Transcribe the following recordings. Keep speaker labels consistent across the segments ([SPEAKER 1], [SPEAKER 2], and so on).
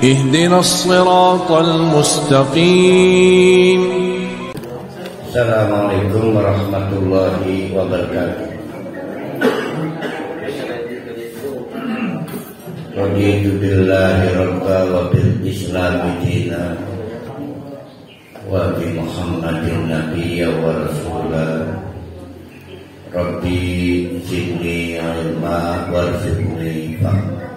[SPEAKER 1] اهدنا الصراط المستقيم.
[SPEAKER 2] Assalamualaikum warahmatullahi wabarakatuh. Raditu billahi rabba wa bil islami dina wa bi Muhammadin nabiyya wa rasulah. Rabbi zidni ilma warzuqni fahma.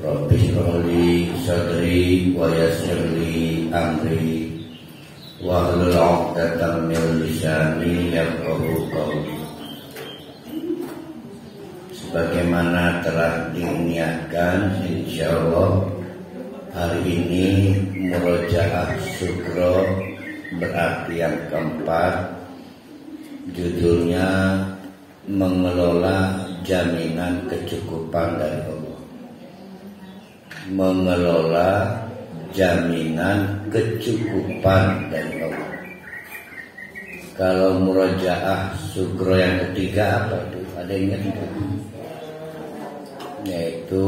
[SPEAKER 2] Rabbi shrahli sadri wa yassirli amri wahlul 'uqdatam min lisani yafqahu qawli. Sebagaimana telah diniatkan, insyaallah hari ini murojaah sugro berarti yang keempat, judulnya mengelola jaminan kecukupan dari Allah. Mengelola jaminan kecukupan dari Allah. Kalau murojaah sugro yang ketiga apa itu? Ada yang ingat enggak? Yaitu,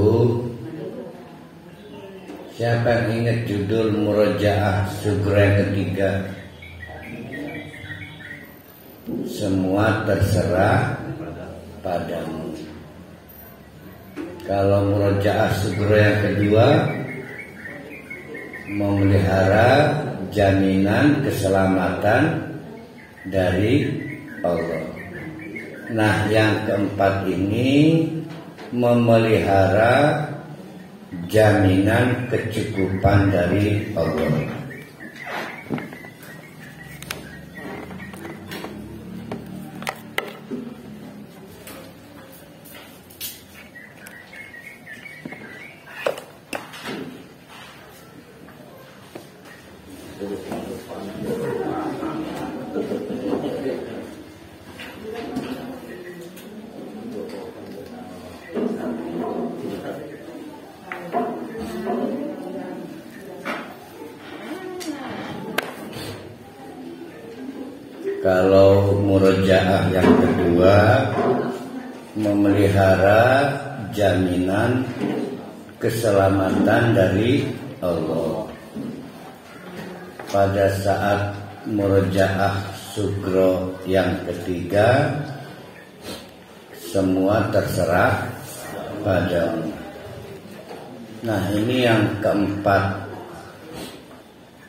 [SPEAKER 2] siapa yang ingat judul murojaah sugro yang ketiga? Semua terserah padamu. Kalau murojaah sugro yang kedua, memelihara jaminan keselamatan dari Allah. Nah, yang keempat ini memelihara jaminan kecukupan dari Allah. Kalau murojaah yang kedua, memelihara jaminan keselamatan dari Allah. Pada saat murojaah sugro yang ketiga, semua terserah padamu. Nah, ini yang keempat,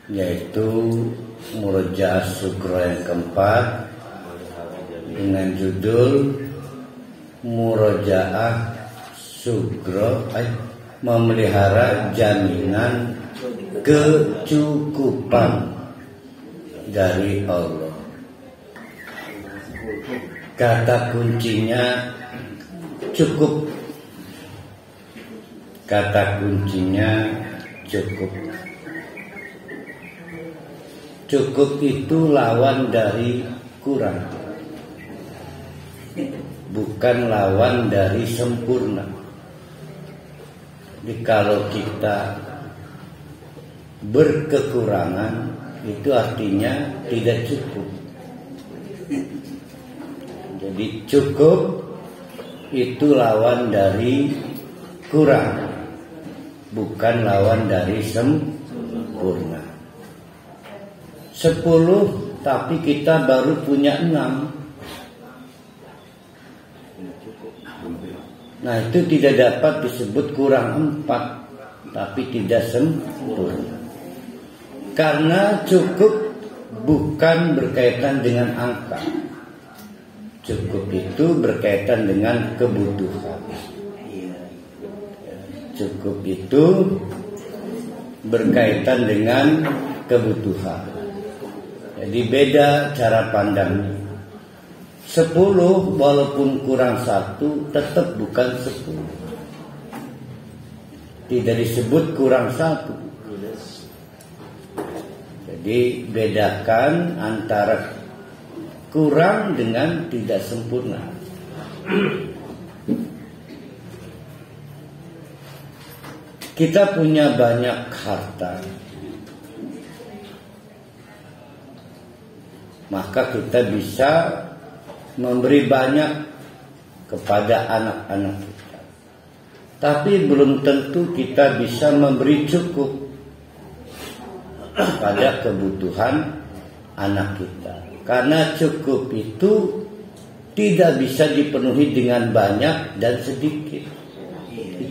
[SPEAKER 2] yaitu murojaah sugro yang keempat dengan judul murojaah sugro memelihara jaminan kecukupan dari Allah. Kata kuncinya cukup. Kata kuncinya cukup. Cukup itu lawan dari kurang, bukan lawan dari sempurna. Jadi kalau kita berkekurangan, itu artinya tidak cukup. Jadi cukup itu lawan dari kurang, bukan lawan dari sempurna. 10 tapi kita baru punya 6. Nah, itu tidak dapat disebut kurang 4, tapi tidak sempurna. Karena cukup bukan berkaitan dengan angka. Cukup itu berkaitan dengan kebutuhan. Cukup itu berkaitan dengan kebutuhan. Jadi beda cara pandangnya. 10 walaupun kurang 1 tetap bukan 10. Tidak disebut kurang 1. Jadi bedakan antara kurang dengan tidak sempurna. Kita punya banyak harta, maka kita bisa memberi banyak kepada anak-anak kita. Tapi belum tentu kita bisa memberi cukup pada kebutuhan anak kita. Karena cukup itu tidak bisa dipenuhi dengan banyak dan sedikit.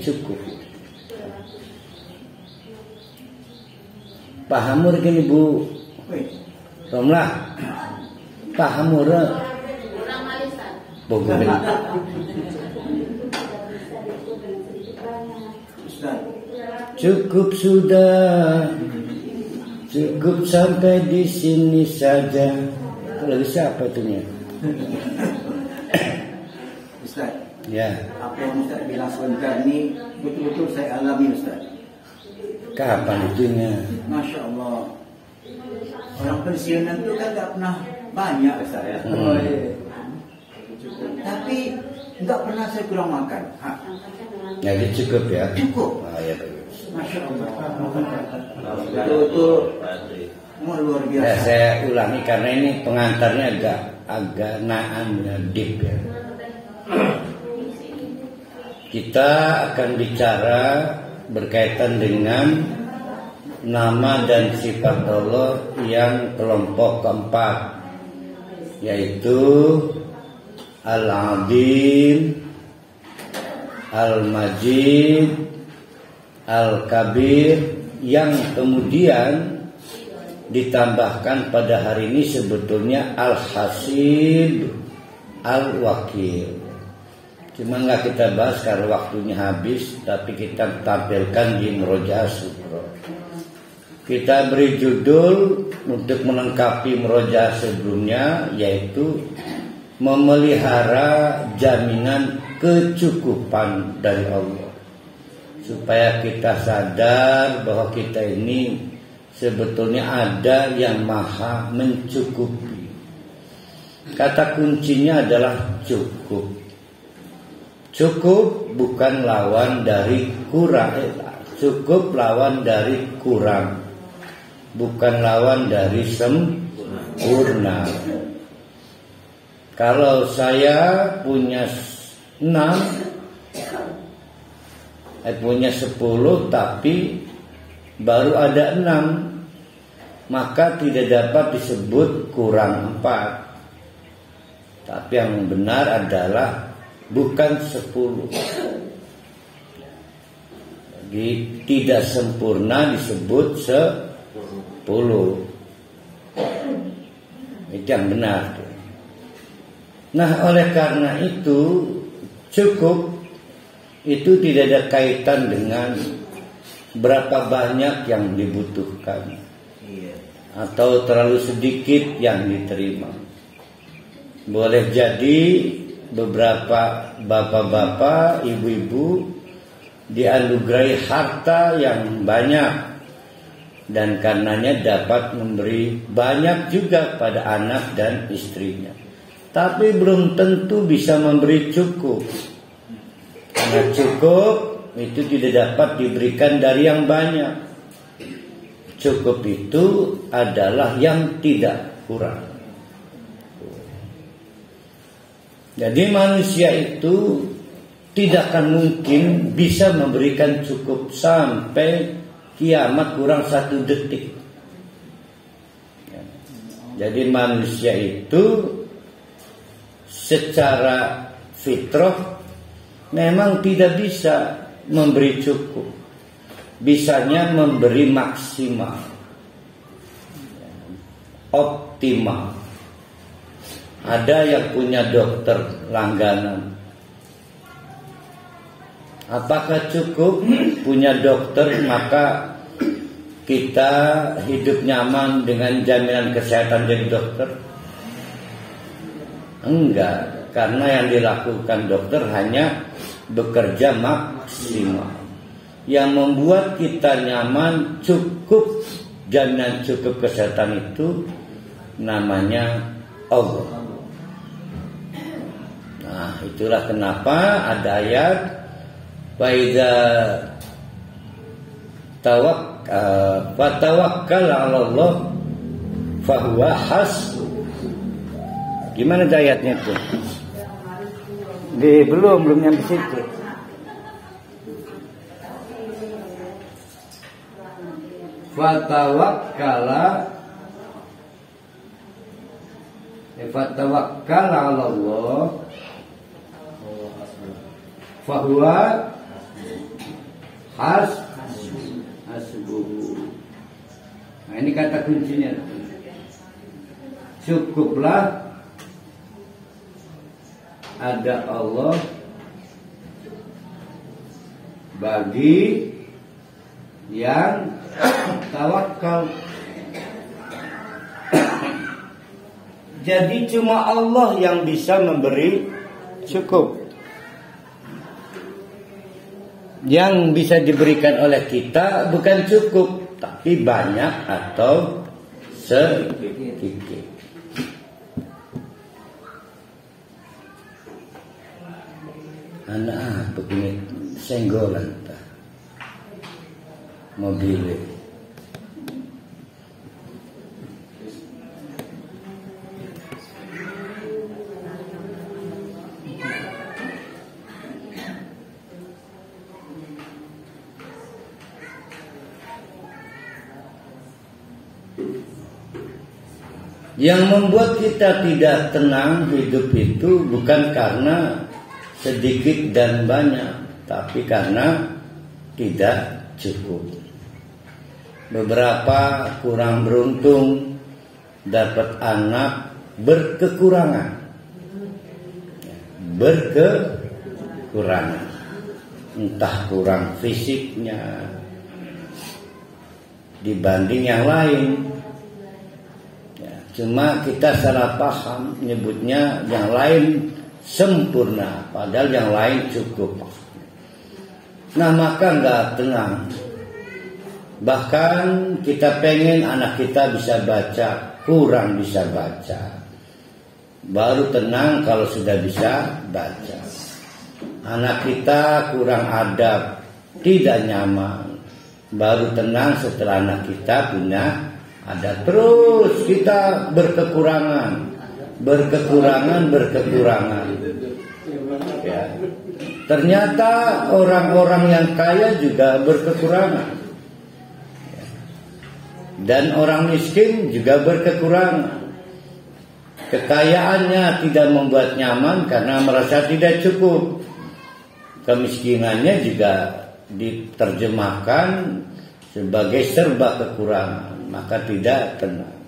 [SPEAKER 2] Cukup. Pahamur gini Bu Romlah. Pahamur Bogor. Cukup sudah, cukup sampai di sini saja. Kalau siapa itunya?
[SPEAKER 3] Ustaz,
[SPEAKER 2] ya.
[SPEAKER 3] Apa yang Ustaz bilang sebentar ini betul-betul saya alami Ustaz.
[SPEAKER 2] Kapan itunya?
[SPEAKER 3] Masya Allah. Orang pensiunan itu kan tak pernah banyak Ustaz ya. Tapi nggak pernah saya kurang makan.
[SPEAKER 2] Jadi cukup ya?
[SPEAKER 3] Cukup.
[SPEAKER 2] Ya, bagus.
[SPEAKER 3] Masya Allah. Betul-betul luar biasa.
[SPEAKER 2] Ya, saya ulangi karena ini pengantarnya agak deep ya. Kita akan bicara berkaitan dengan nama dan sifat Allah yang kelompok keempat, yaitu Al-Azim, Al-Majid, Al-Kabir, yang kemudian ditambahkan pada hari ini sebetulnya Al-Hasib, Al-Wakil. Cuma nggak kita bahas karena waktunya habis, tapi kita tampilkan di Murojaah Sugro. Kita beri judul untuk melengkapi Murojaah sebelumnya, yaitu memelihara jaminan kecukupan dari Allah, supaya kita sadar bahwa kita ini sebetulnya ada yang maha mencukupi. Kata kuncinya adalah cukup. Cukup bukan lawan dari kurang. Cukup lawan dari kurang, bukan lawan dari sempurna. Kalau saya punya 6, punya 10, tapi baru ada 6, maka tidak dapat disebut kurang 4. Tapi yang benar adalah bukan 10. Jadi tidak sempurna disebut 10. Itu yang benar. Nah, oleh karena itu cukup itu tidak ada kaitan dengan berapa banyak yang dibutuhkan atau terlalu sedikit yang diterima. Boleh jadi beberapa bapak-bapak, ibu-ibu dianugerahi harta yang banyak dan karenanya dapat memberi banyak juga pada anak dan istrinya. Tapi belum tentu bisa memberi cukup. Karena cukup itu tidak dapat diberikan dari yang banyak. Cukup itu adalah yang tidak kurang. Jadi manusia itu tidak akan mungkin bisa memberikan cukup sampai kiamat kurang 1 detik. Jadi manusia itu secara fitrah memang tidak bisa memberi cukup. Bisanya memberi maksimal, optimal. Ada yang punya dokter langganan. Apakah cukup punya dokter maka kita hidup nyaman dengan jaminan kesehatan dari dokter? Enggak, karena yang dilakukan dokter hanya bekerja maksimal. Yang membuat kita nyaman, cukup, jaminan cukup kesehatan itu namanya Allah. Nah, itulah kenapa ada ayat faidza tawakkal 'ala Allah fahuwa hasbuh. Gimana ayatnya itu? Belum nyampe situ. fatawakkala ala Allah fahuwa hasbuhu. Nah, ini kata kuncinya. Cukuplah ada Allah bagi yang tawakal. Jadi cuma Allah yang bisa memberi cukup. Yang bisa diberikan oleh kita bukan cukup, tapi banyak atau sedikit. Anak begini senggolan mobil. Yang membuat kita tidak tenang hidup itu bukan karena sedikit dan banyak, tapi karena tidak cukup. Beberapa kurang beruntung dapat anak berkekurangan. Entah kurang fisiknya dibanding yang lain. Cuma kita salah paham nyebutnya yang lain sempurna, padahal yang lain cukup. Nah, maka nggak tenang. Bahkan kita pengen anak kita bisa baca, kurang bisa baca. Baru tenang kalau sudah bisa baca. Anak kita kurang adab, tidak nyaman. Baru tenang setelah anak kita punya ada. Terus kita berkekurangan. Ya. Ternyata orang-orang yang kaya juga berkekurangan. Dan orang miskin juga berkekurangan. Kekayaannya tidak membuat nyaman karena merasa tidak cukup. Kemiskinannya juga diterjemahkan sebagai serba kekurangan. Maka tidak tenang.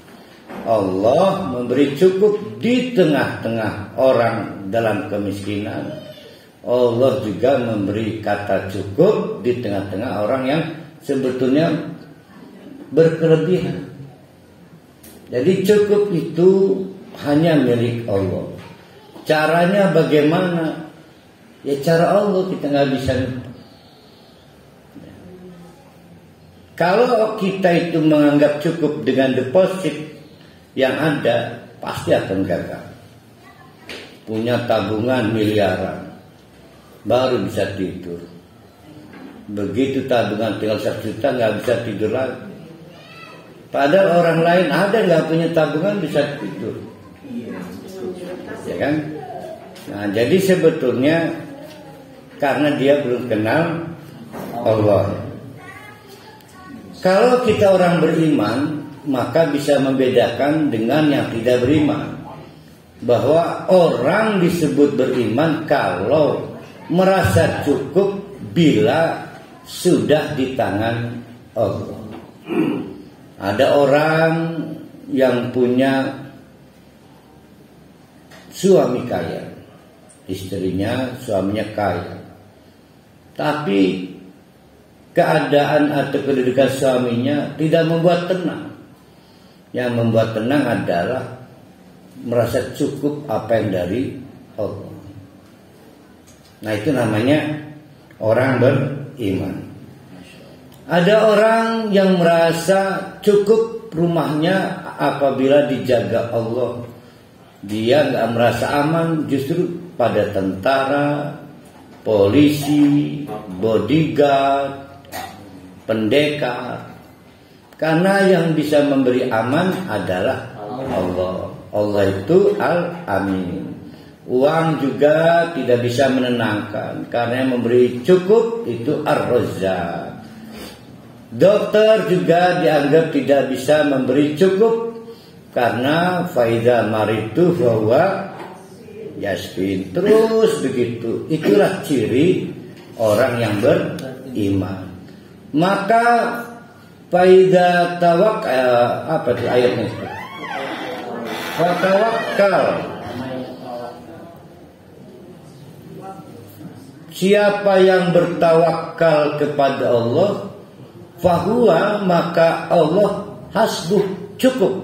[SPEAKER 2] Allah memberi cukup di tengah-tengah orang dalam kemiskinan. Allah juga memberi kata cukup di tengah-tengah orang yang sebetulnya berkelebihan. Jadi cukup itu hanya milik Allah. Caranya bagaimana? Ya cara Allah, kita nggak bisa. Kalau kita itu menganggap cukup dengan deposit yang ada, pasti akan gagal. Punya tabungan miliaran, baru bisa tidur. Begitu tabungan tinggal 1 juta, nggak bisa tidur lagi. Padahal orang lain ada nggak punya tabungan bisa tidur, ya kan? Nah, jadi sebetulnya karena dia belum kenal Allah. Kalau kita orang beriman, maka bisa membedakan dengan yang tidak beriman. Bahwa orang disebut beriman kalau merasa cukup bila sudah di tangan Allah. Ada orang yang punya suami kaya, suaminya kaya, tapi keadaan atau kedudukan suaminya tidak membuat tenang. Yang membuat tenang adalah merasa cukup apa yang dari Allah. Nah, itu namanya orang beriman. Ada orang yang merasa cukup rumahnya apabila dijaga Allah. Dia nggak merasa aman, justru pada tentara, polisi, bodyguard, pendekar. Karena yang bisa memberi aman adalah Allah. Allah itu Al-Amin. Uang juga tidak bisa menenangkan, karena yang memberi cukup itu Ar-Razzaq. Dokter juga dianggap tidak bisa memberi cukup karena faida maritu bahwa yasbin, terus begitu. Itulah ciri orang yang beriman. Maka faida apa itu ayatnya? Fatawakkal. Siapa yang bertawakal kepada Allah, fahuwa, maka Allah hasbuh, cukup.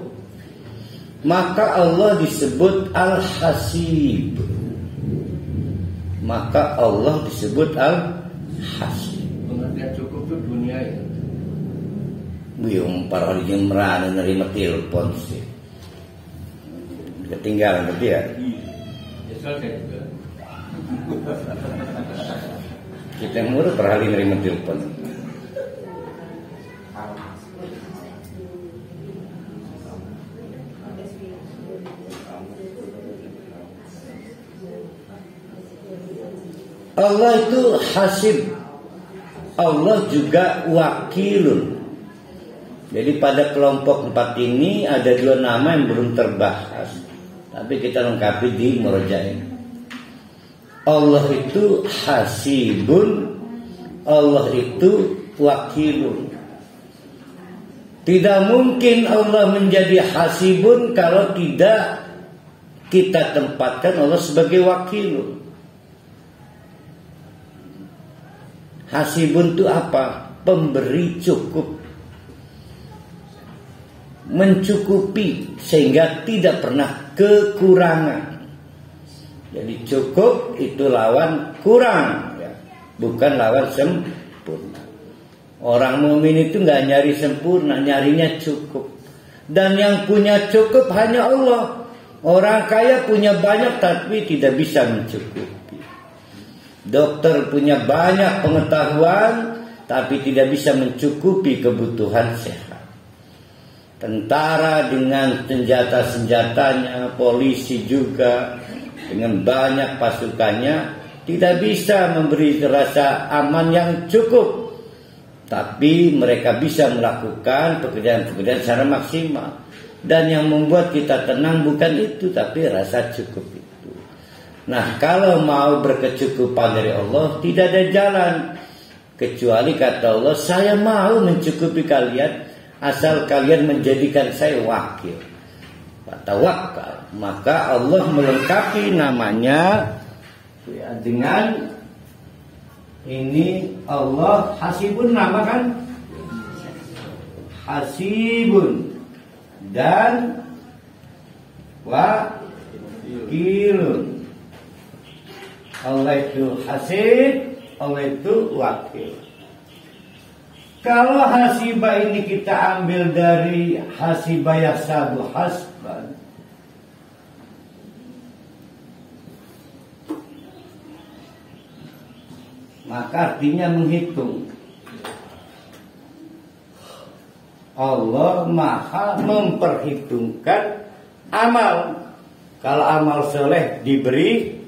[SPEAKER 2] Maka Allah disebut Al-Hasib. Maka Allah disebut Al-Hasib.
[SPEAKER 4] Pengertian cukup itu dunia ya.
[SPEAKER 2] Buyung para orang yang merana nerima telepon sih. Ketinggalan tapi ya.
[SPEAKER 4] Ya selesai juga.
[SPEAKER 2] Kita yang murid per hari nerima telepon. Allah itu hasib. Allah juga wakilun. Jadi pada kelompok 4 ini ada 2 nama yang belum terbahas, tapi kita lengkapi di murojaah ini. Allah itu hasibun, Allah itu wakilun. Tidak mungkin Allah menjadi hasibun kalau tidak kita tempatkan Allah sebagai wakilun. Hasibun itu apa? Pemberi cukup, mencukupi sehingga tidak pernah kekurangan. Jadi cukup itu lawan kurang, ya. Bukan lawan sempurna. Orang mukmin itu nggak nyari sempurna, nyarinya cukup. Dan yang punya cukup hanya Allah. Orang kaya punya banyak tapi tidak bisa mencukupi. Dokter punya banyak pengetahuan tapi tidak bisa mencukupi kebutuhan sehat. Tentara dengan senjata-senjatanya, polisi juga dengan banyak pasukannya tidak bisa memberi rasa aman yang cukup. Tapi mereka bisa melakukan pekerjaan-pekerjaan secara maksimal. Dan yang membuat kita tenang bukan itu, tapi rasa cukup itu. Nah, kalau mau berkecukupan dari Allah, tidak ada jalan. Kecuali kata Allah, saya mau mencukupi kalian, asal kalian menjadikan saya wakil. Tawakal. Maka Allah melengkapi namanya ya, dengan ini Allah hasibun, nama kan hasibun dan wakilun. Allah itu hasib, Allah itu wakil. Kalau hasibah ini kita ambil dari hasibah yahsabu hasban, maka artinya menghitung. Allah maha memperhitungkan amal. Kalau amal soleh diberi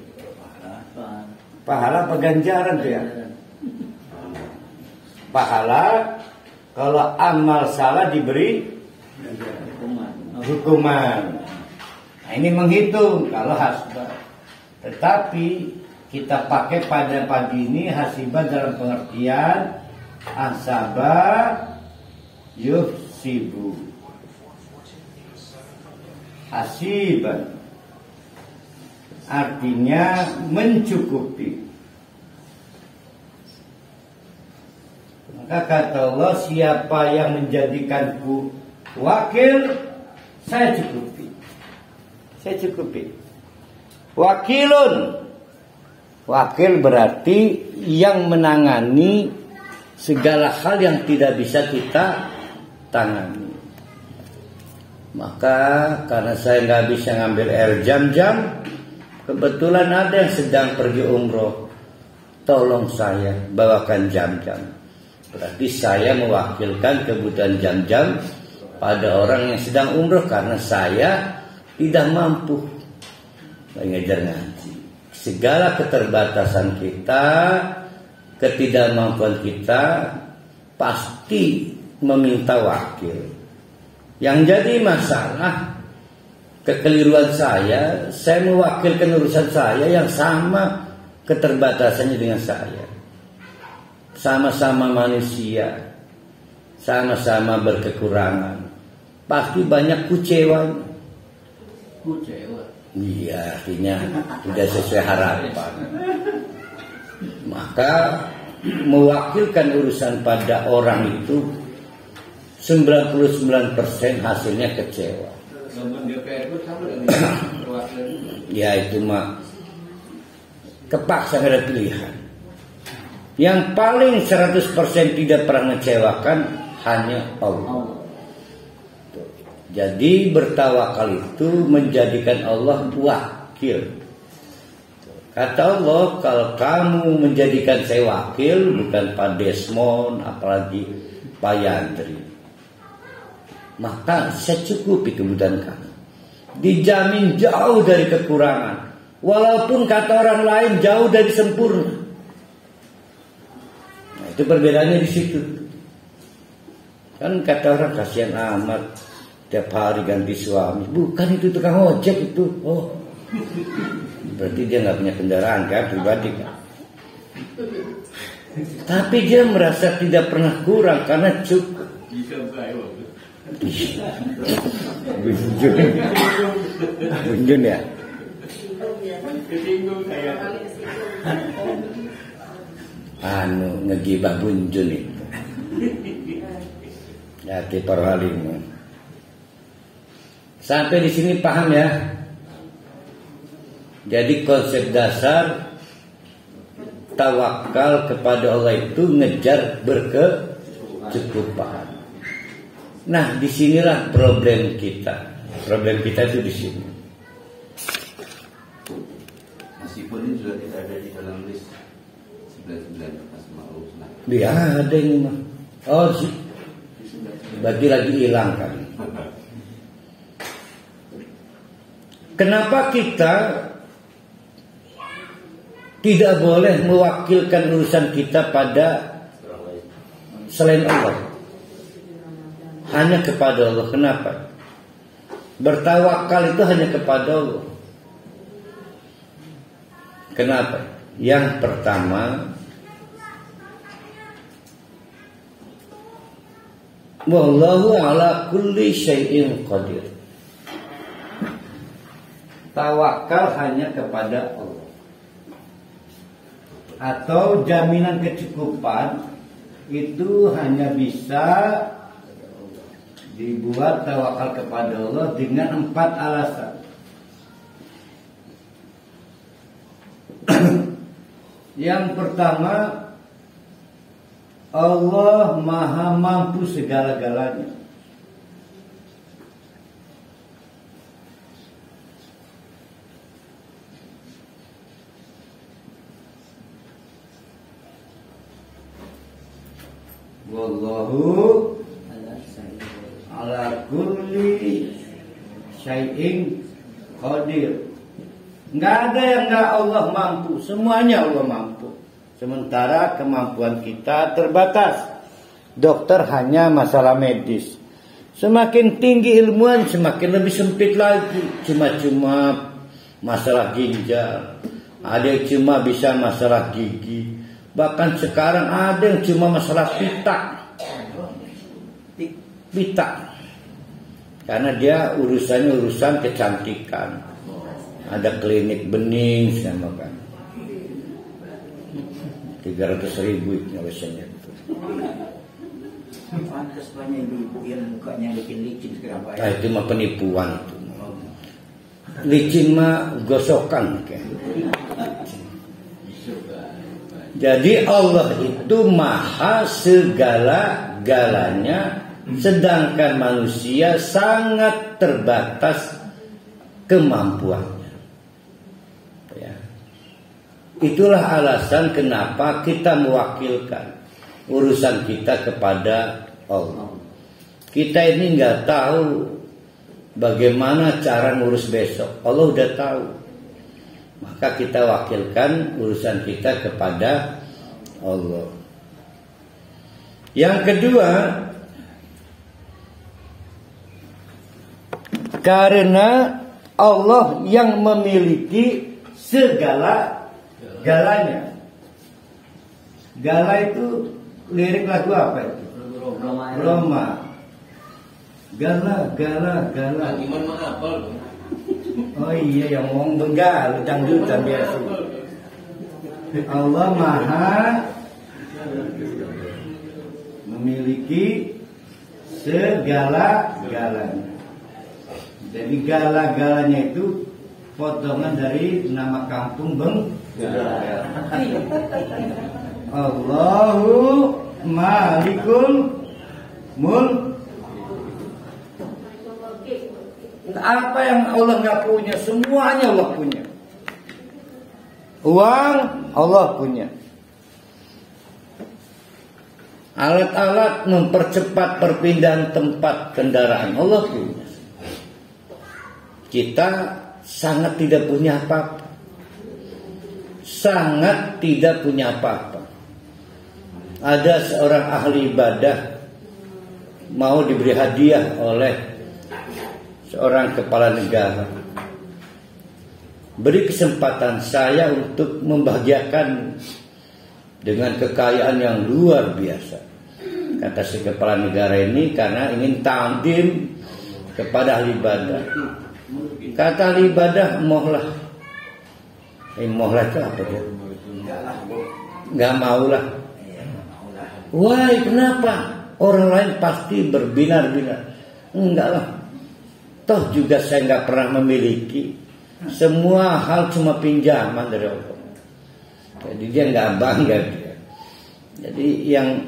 [SPEAKER 2] pahala peganjaran tuh ya. Pahala, kalau amal salah diberi hukuman. Nah, ini menghitung kalau hasbah. Tetapi kita pakai pada pagi ini hasibah dalam pengertian asabah yuhsibu. Hasibah artinya mencukupi. Maka kata Allah, siapa yang menjadikanku wakil, saya cukupi. Saya cukupi. Wakilun. Wakil berarti yang menangani segala hal yang tidak bisa kita tangani. Maka karena saya nggak bisa ngambil air jam-jam, kebetulan ada yang sedang pergi umroh, tolong saya bawakan jam-jam. Berarti saya mewakilkan kebutuhan jam-jam pada orang yang sedang umroh karena saya tidak mampu mengajar ngaji. Segala keterbatasan kita, ketidakmampuan kita pasti meminta wakil. Yang jadi masalah, kekeliruan saya mewakilkan urusan saya yang sama keterbatasannya dengan saya. Sama-sama manusia, sama-sama berkekurangan, pasti banyak kucewanya.
[SPEAKER 4] Kucewa.
[SPEAKER 2] Iya, artinya tidak sesuai harapan. Maka mewakilkan urusan pada orang itu 99% hasilnya kecewa. Ya itu mah kepaksa ada pilihan. Yang paling 100% tidak pernah mengecewakan hanya Allah. Jadi bertawakal itu menjadikan Allah wakil. Kata Allah, kalau kamu menjadikan saya wakil, bukan Pak Desmond, apalagi Pak Yandri, maka saya cukupi kebutuhan kamu. Dijamin jauh dari kekurangan. Walaupun kata orang lain jauh dari sempurna. Nah, itu perbedaannya di situ. Kan kata orang kasihan amat, tiap hari ganti suami. Bukan itu tukang ojek itu. Oh, berarti dia nggak punya kendaraan kan, pribadi kan. Tapi dia merasa tidak pernah kurang karena cukup. Bunjun ya. Ngegibah bunjun itu. Ya kita halim. Sampai di sini paham ya. Jadi konsep dasar tawakal kepada Allah itu ngejar berkecukupan. Nah, disinilah problem kita. Problem kita itu di sini.
[SPEAKER 5] Meskipun ini sudah tidak ada di dalam list 99 Asmaul Husna.
[SPEAKER 2] Dia ada ini mah. Oh sih. Berarti lagi hilang kan. Kenapa kita tidak boleh mewakilkan urusan kita pada selain Allah? Hanya kepada Allah. Kenapa? Bertawakal itu hanya kepada Allah. Kenapa? Yang pertama, wallahu ala kulli syai'in qadir. Tawakal hanya kepada Allah. Atau jaminan kecukupan itu hanya bisa dibuat tawakal kepada Allah dengan 4 alasan. Yang pertama, Allah maha mampu segala-galanya. Wallahu ala kulli syai'in qadir. Enggak ada yang enggak Allah mampu, semuanya Allah mampu. Sementara kemampuan kita terbatas. Dokter hanya masalah medis. Semakin tinggi ilmuwan semakin lebih sempit lagi. Cuma-cuma masalah ginjal, ada yang cuma bisa masalah gigi. Bahkan sekarang ada yang cuma masalah pita. Karena dia urusannya urusan kecantikan. Ada klinik bening sama kan. 300.000 itu biasanya itu.
[SPEAKER 3] Pantas banyak ibu yang mukanya licin-licin sekarang Pak.
[SPEAKER 2] Nah, itu mah penipuan itu. Licin mah gosokan kan. Jadi Allah itu maha segala-galanya, sedangkan manusia sangat terbatas kemampuannya. Ya. Itulah alasan kenapa kita mewakilkan urusan kita kepada Allah. Kita ini nggak tahu bagaimana cara ngurus besok. Allah udah tahu. Maka kita wakilkan urusan kita kepada Allah. Yang kedua, Karena Allah yang memiliki segala-galanya. Gala itu lirik lagu apa itu? Roma. Gala.
[SPEAKER 4] Gimana menghafal?
[SPEAKER 2] Oh iya, yang ngomong Bengal, dangdutan biasa. Allah Maha memiliki segala-galanya. Jadi gala-galanya itu potongan dari nama kampung Bengal. Allahu Malikul Mulk. Apa yang Allah nggak punya, semuanya Allah punya. Uang Allah punya. Alat-alat mempercepat perpindahan tempat kendaraan Allah punya. Kita sangat tidak punya apa-apa. Sangat tidak punya apa-apa. Ada seorang ahli ibadah mau diberi hadiah oleh seorang kepala negara. Beri kesempatan saya untuk membahagiakan dengan kekayaan yang luar biasa, kata si kepala negara ini, karena ingin takdim kepada ahli ibadah. Kata ahli ibadah, mohlah. Mohlah itu apa dia? Gak maulah. Wah, kenapa? Orang lain pasti berbinar-binar. Enggak lah. Toh juga saya nggak pernah memiliki. Semua hal cuma pinjaman dari Allah. Jadi dia nggak bangga dia. Jadi yang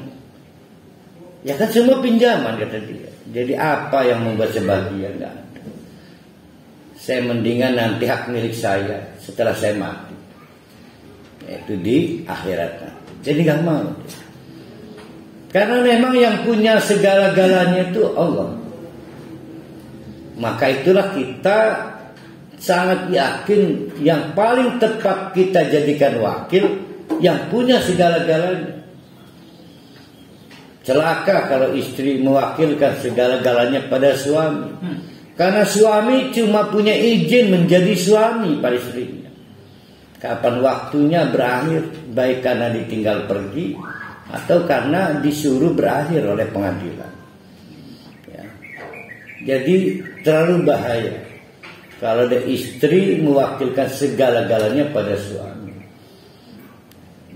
[SPEAKER 2] ya kan semua pinjaman kata dia. Jadi apa yang membuat saya bahagia? Nggak ada. Saya mendingan nanti hak milik saya setelah saya mati. Yaitu di akhirat. Jadi nggak mau. Karena memang yang punya segala-galanya itu Allah. Maka itulah kita sangat yakin yang paling tepat kita jadikan wakil yang punya segala-galanya. Celaka kalau istri mewakilkan segala-galanya pada suami. Karena suami cuma punya izin menjadi suami pada istrinya. Kapan waktunya berakhir, baik karena ditinggal pergi atau karena disuruh berakhir oleh pengadilan. Jadi terlalu bahaya kalau ada istri mewakilkan segala-galanya pada suami.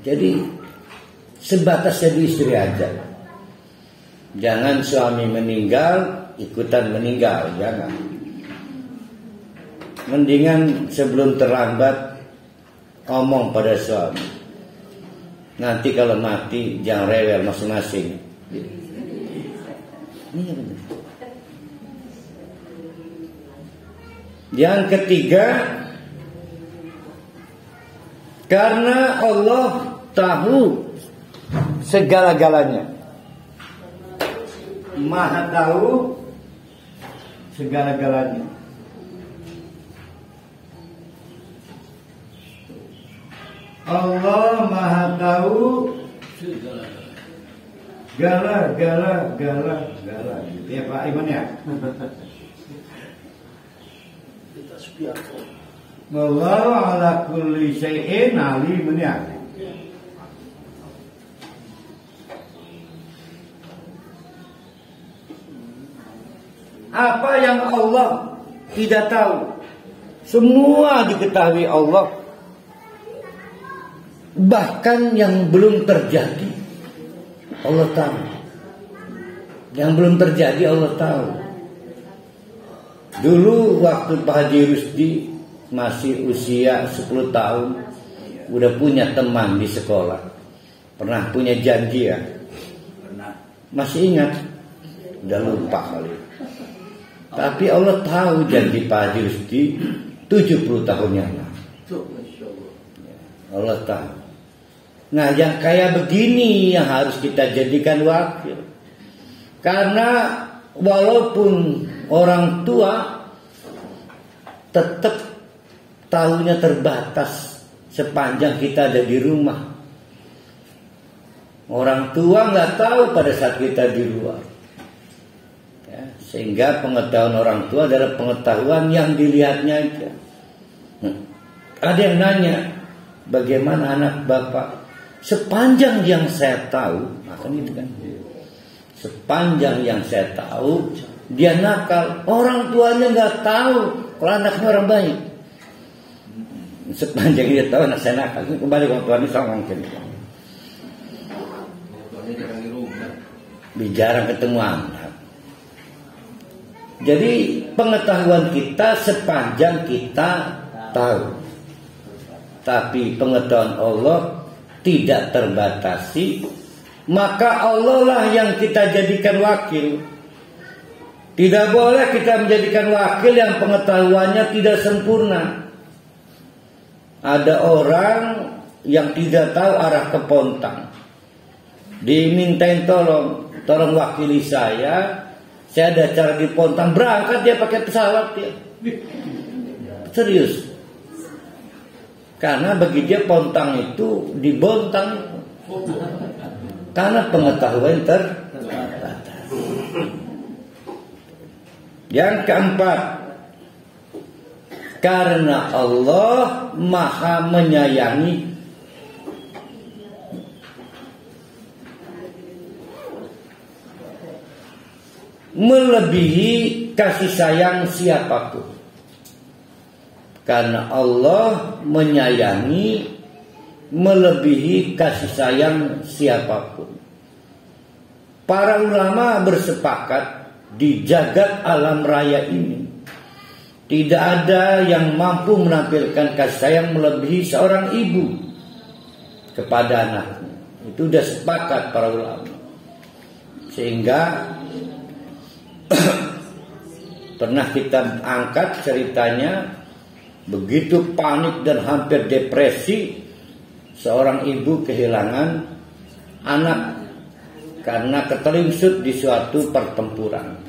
[SPEAKER 2] Jadi sebatas jadi istri aja. Jangan suami meninggal ikutan meninggal, jangan. Mendingan sebelum terlambat omong pada suami. Nanti kalau mati jangan rewel masing-masing. Ini benar. Yang ketiga, karena Allah tahu segala-galanya, Maha tahu segala-galanya. Allah Maha tahu gala. Gitu ya Pak Iman ya. Wallahu ala kulli syai'in alim ya. Apa yang Allah tidak tahu, semua diketahui Allah. Bahkan yang belum terjadi Allah tahu. Yang belum terjadi Allah tahu. Dulu waktu Pak Haji Rusdi masih usia 10 tahun, udah punya teman di sekolah. Pernah punya janji ya? Masih ingat? Udah lupa kali. Tapi Allah tahu janji Pak Haji Rusdi 70 tahun yang lalu. Allah tahu. Nah, yang kayak begini yang harus kita jadikan wakil. Karena walaupun orang tua tetap tahunya terbatas sepanjang kita ada di rumah. Orang tua nggak tahu pada saat kita di luar. Ya, sehingga pengetahuan orang tua adalah pengetahuan yang dilihatnya aja. Ada yang nanya, bagaimana anak bapak? Sepanjang yang saya tahu, akan itu kan. Sepanjang yang saya tahu, dia nakal. Orang tuanya nggak tahu kalau anaknya orang baik. Sepanjang dia tahu anak saya nakal, kembali ke orang tuanya sama mungkin. Jarang ketemu anak. Jadi pengetahuan kita sepanjang kita tahu. Tapi pengetahuan Allah tidak terbatasi. Maka Allah lah yang kita jadikan wakil. Tidak boleh kita menjadikan wakil yang pengetahuannya tidak sempurna. Ada orang yang tidak tahu arah ke Pontang, dimintain tolong wakili saya ada acara di Pontang, berangkat dia pakai pesawat dia. Serius. Karena bagi dia Pontang itu dibontang itu. Karena pengetahuan terbatas. Yang keempat, karena Allah Maha menyayangi melebihi kasih sayang siapapun. Karena Allah menyayangi melebihi kasih sayang siapapun. Para ulama bersepakat di jagat alam raya ini tidak ada yang mampu menampilkan kasih sayang melebihi seorang ibu kepada anaknya. Itu sudah sepakat para ulama. Sehingga pernah kita angkat ceritanya, begitu panik dan hampir depresi seorang ibu kehilangan anak karena keteringsut di suatu pertempuran.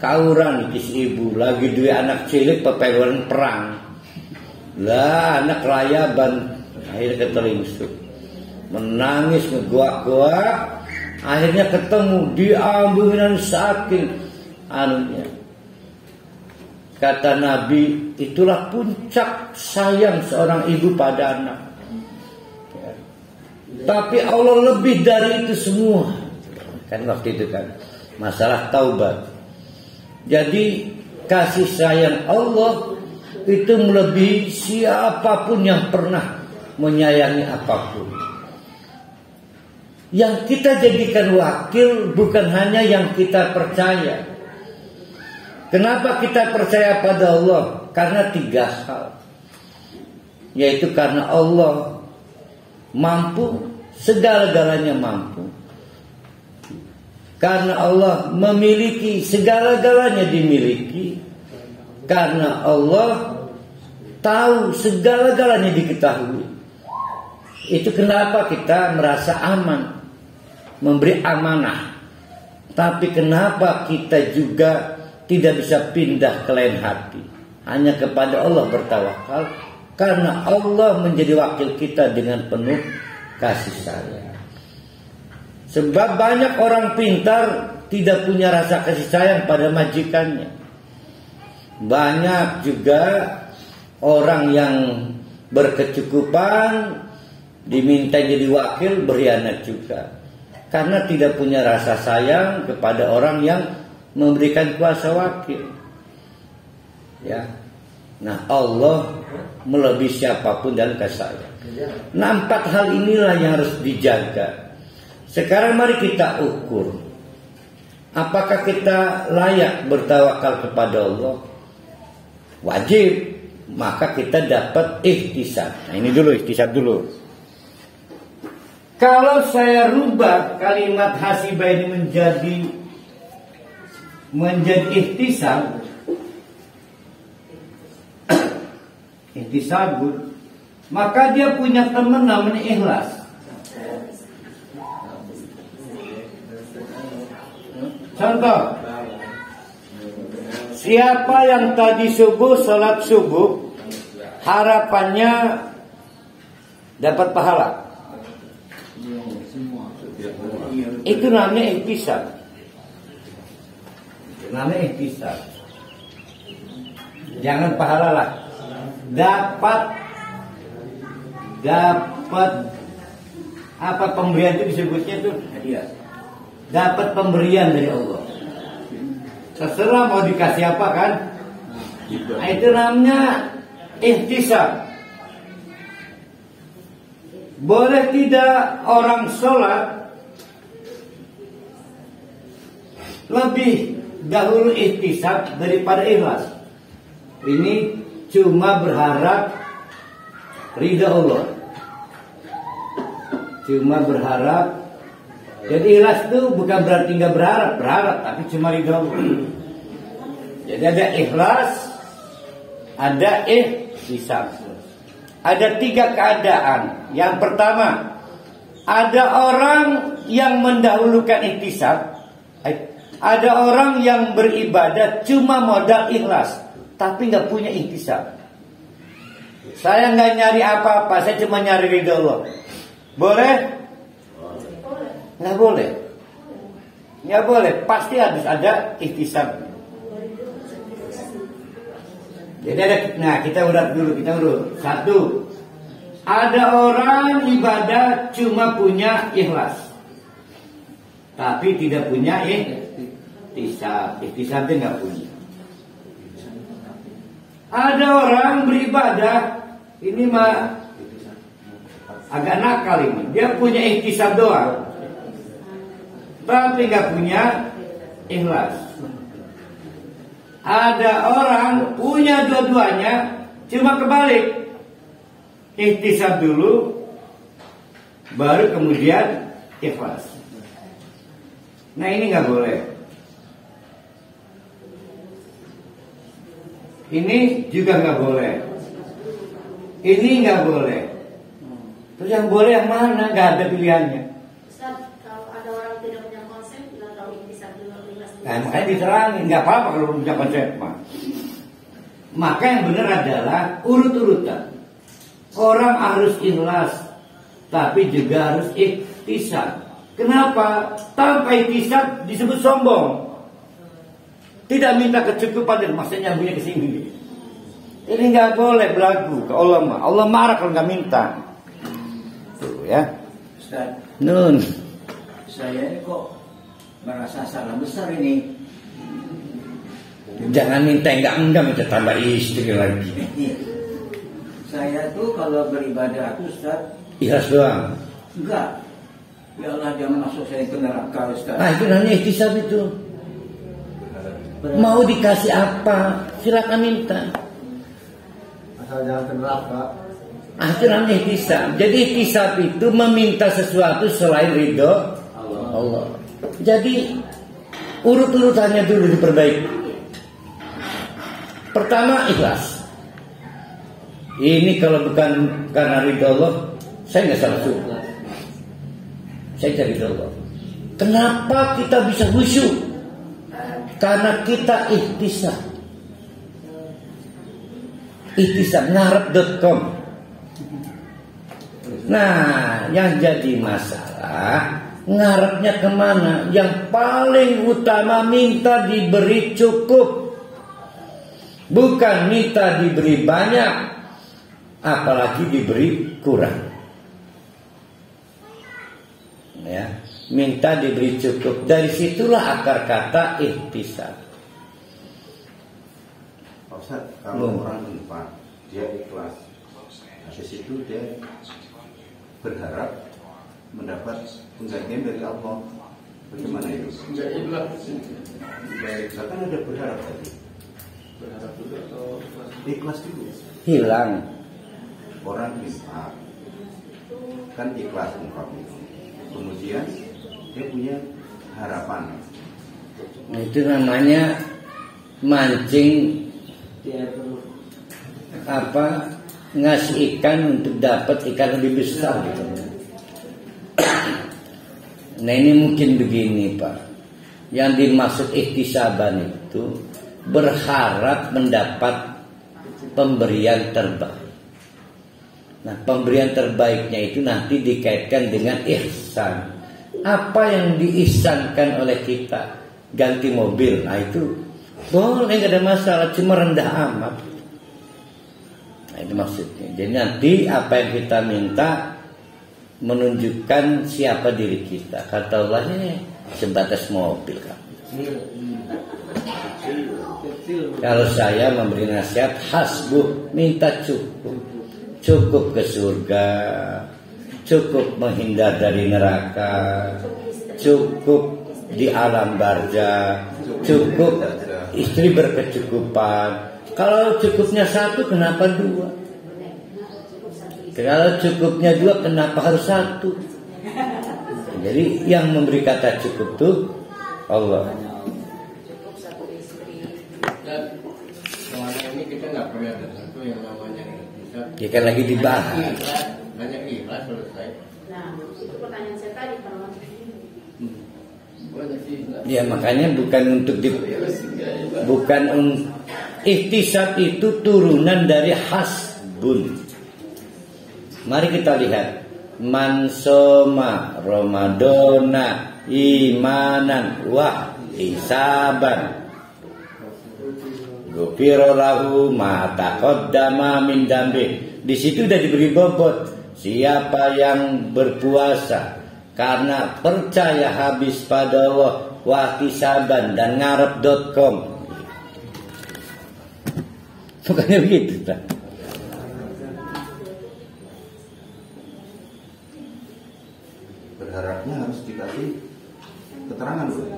[SPEAKER 2] Kauran si ibu lagi dua anak cilik pepeluan perang. Lah anak layaban akhirnya keteringsut. Menangis ngeguak-guak, akhirnya ketemu diambunan saking anunya. Kata Nabi, itulah puncak sayang seorang ibu pada anak. Ya. Tapi Allah lebih dari itu semua. Kan waktu itu kan masalah taubat. Jadi kasih sayang Allah itu melebihi siapapun yang pernah menyayangi apapun. Yang kita jadikan wakil bukan hanya yang kita percaya. Kenapa kita percaya pada Allah? Karena tiga hal. Yaitu karena Allah mampu, segala-galanya mampu. Karena Allah memiliki, segala-galanya dimiliki. Karena Allah tahu, segala-galanya diketahui. Itu kenapa kita merasa aman, memberi amanah. Tapi kenapa kita juga tidak bisa pindah ke lain hati, hanya kepada Allah bertawakal, karena Allah menjadi wakil kita dengan penuh kasih sayang. Sebab banyak orang pintar tidak punya rasa kasih sayang pada majikannya. Banyak juga orang yang berkecukupan diminta jadi wakil berkhianat juga, karena tidak punya rasa sayang kepada orang yang memberikan kuasa wakil. Ya. Nah, Allah melebihi siapapun dalam kasih sayang. Nah, 4 hal inilah yang harus dijaga. Sekarang mari kita ukur, apakah kita layak bertawakal kepada Allah? Wajib, maka kita dapat ihtisab. Nah, ini dulu ihtisab dulu. Kalau saya rubah kalimat hasibah ini menjadi ihtisab, ihtisabun, maka dia punya teman namanya ikhlas. Contoh, siapa yang tadi subuh salat subuh harapannya dapat pahala, itu namanya ihtisab. namanya ihtisab. Jangan pahala lah. Dapat apa pemberian itu disebutnya tuh hadiah. Dapat pemberian dari Allah. Terserah mau dikasih apa kan? Nah, itu namanya ihtisab. Boleh tidak orang sholat lebih dahulu ihtisab daripada ikhlas? Ini cuma berharap ridha Allah. Cuma berharap. Jadi ikhlas itu bukan berarti nggak berharap, tapi cuma ridha Allah. Jadi ada ikhlas, ada ihtisab. Ada 3 keadaan. Yang pertama, ada orang yang mendahulukan ihtisab. Ada orang yang beribadah cuma modal ikhlas, tapi nggak punya ihtisab. Saya nggak nyari apa-apa, saya cuma nyari ridha Allah. Boleh? Nggak boleh. Nggak boleh. Pasti harus ada ihtisab. Jadi kita urut dulu. 1. Ada orang ibadah cuma punya ikhlas, tapi tidak punya ihtisab. Ihtisab dia nggak punya. Ada orang beribadah, ini mah agak nakal ini. Dia punya ihtisab doang, tapi nggak punya ikhlas. Ada orang punya dua-duanya, cuma kebalik. Ihtisab dulu, baru kemudian ikhlas. Nah ini nggak boleh. Ini juga nggak boleh. Ini nggak boleh. Terus yang boleh yang mana? Nggak ada pilihannya.
[SPEAKER 6] Ustaz, kalau ada orang tidak punya konsep, nggak tahu ihtisab dulu atau ikhlas dulu.
[SPEAKER 2] Nah, makanya diterangin, nggak apa-apa kalau belum punya konsep mah. Maka yang benar adalah urut-urutan. Orang harus ikhlas, tapi juga harus ihtisab. Kenapa? Tanpa ihtisab disebut sombong. Tidak minta kecukupan dan maksudnya punya kesini. Ini nggak boleh berlagu ke Allah mah. Allah marah kalau nggak minta. Tuh ya.
[SPEAKER 3] Ustaz,
[SPEAKER 2] Nun.
[SPEAKER 3] saya ini kok merasa salah besar ini.
[SPEAKER 2] Jangan minta enggak minta tambah istri lagi.
[SPEAKER 3] Saya tuh kalau beribadah aku Ustaz,
[SPEAKER 2] Ikhlas doang.
[SPEAKER 3] enggak. Ya Allah jangan masuk saya ke neraka Ustaz.
[SPEAKER 2] Nah itu namanya ihtisab itu. Mau dikasih apa? Silakan minta.
[SPEAKER 7] Asal jangan ke neraka.
[SPEAKER 2] Itu namanya ihtisab. Jadi ihtisab itu meminta sesuatu selain ridho Allah. Jadi urut-urutannya dulu diperbaiki. Pertama ikhlas. Ini kalau bukan karena ridho Allah, saya nggak salah suka. Saya cari ridho Allah. Kenapa kita bisa khusyuk? Karena kita ihtisab. Ihtisab ngarep.com. Nah, yang jadi masalah ngarepnya kemana? Yang paling utama minta diberi cukup, bukan minta diberi banyak, apalagi diberi kurang. Ya, minta diberi cukup. Dari situlah akar kata ihtisab.
[SPEAKER 5] Ustaz, kalau orang infak, dia ikhlas. Habis itu dia berharap mendapat penggantian dari Allah. Bagaimana itu?
[SPEAKER 1] Enggak ikhlas.
[SPEAKER 5] Saya kan ada berharap tadi.
[SPEAKER 1] Berharap dulu atau
[SPEAKER 5] Ikhlas dulu.
[SPEAKER 2] Hilang.
[SPEAKER 5] Orang infak kan ikhlas infak itu. Kemudian dia punya harapan.
[SPEAKER 2] Nah, itu namanya mancing ngasih ikan untuk dapat ikan lebih besar gitu. Nah ini mungkin begini Pak. Yang dimaksud ihtisaban itu berharap mendapat pemberian terbaik. Nah pemberian terbaiknya itu nanti dikaitkan dengan ihsan. Apa yang diihsankan oleh kita? ganti mobil. Nah itu boleh, nggak ada masalah, cuma rendah amat. Nah itu maksudnya. Jadi nanti apa yang kita minta menunjukkan siapa diri kita. Kata Allah sebatas mobil kan. Kalau saya memberi nasihat, hasbuh, minta cukup. Cukup ke surga, cukup menghindar dari neraka, cukup di alam barzah, cukup istri berkecukupan. Kalau cukupnya satu, kenapa dua? Kalau cukupnya dua, kenapa harus satu? Jadi yang memberi kata cukup tuh Allah.
[SPEAKER 4] Dan selama ini kita nggak pernah ada satu yang namanya bisa.
[SPEAKER 2] Ya kan lagi dibahas.
[SPEAKER 4] Hanya ikhlas selesai.
[SPEAKER 6] Nah, itu pertanyaan saya tadi kalau
[SPEAKER 2] Ya makanya bukan untuk ihtisab itu turunan dari hasbun. Mari kita lihat. Man soma Ramadana imanan wa ihsaban ghufira lahu ma taqaddama min dambi. Di situ sudah diberi bobot. Siapa yang berpuasa karena percaya habis pada Allah wa ihsaban dan ngarep.com. Bukannya begitu, Pak?
[SPEAKER 5] Berharapnya harus dikasih keterangan dulu.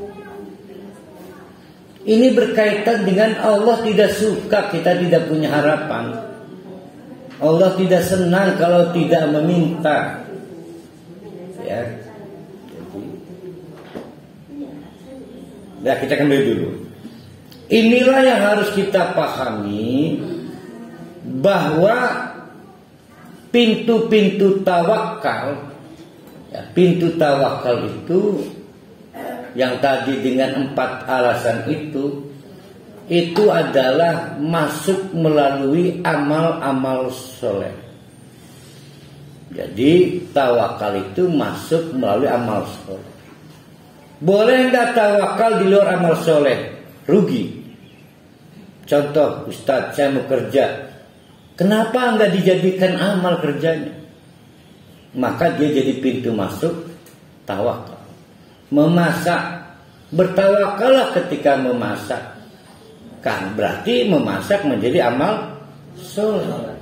[SPEAKER 2] Ini berkaitan dengan Allah tidak suka kita tidak punya harapan. Allah tidak senang kalau tidak meminta. Ya. Nah, kita kembali dulu. Inilah yang harus kita pahami, bahwa pintu-pintu tawakal, ya, pintu tawakal itu yang tadi dengan 4 alasan itu adalah masuk melalui amal-amal soleh. Jadi tawakal itu masuk melalui amal soleh. Boleh enggak tawakal di luar amal soleh? Rugi. Contoh, Ustadz saya mau kerja, kenapa enggak dijadikan amal kerjanya? Maka dia jadi pintu masuk tawakal. Memasak, bertawakallah ketika memasak, kan berarti memasak menjadi amal soleh.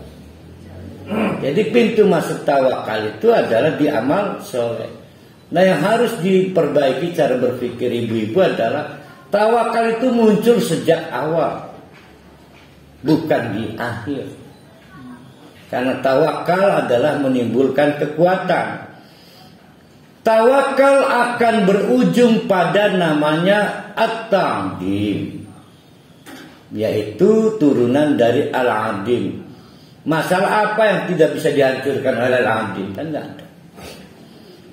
[SPEAKER 2] Jadi pintu masuk tawakal itu adalah di amal soleh. Nah yang harus diperbaiki cara berpikir ibu-ibu adalah tawakal itu muncul sejak awal, bukan di akhir. Karena tawakal adalah menimbulkan kekuatan. Tawakal akan berujung pada namanya at-ta'dim, yaitu turunan dari al-adim. Masalah apa yang tidak bisa dihancurkan oleh al-adim? Kan enggak ada.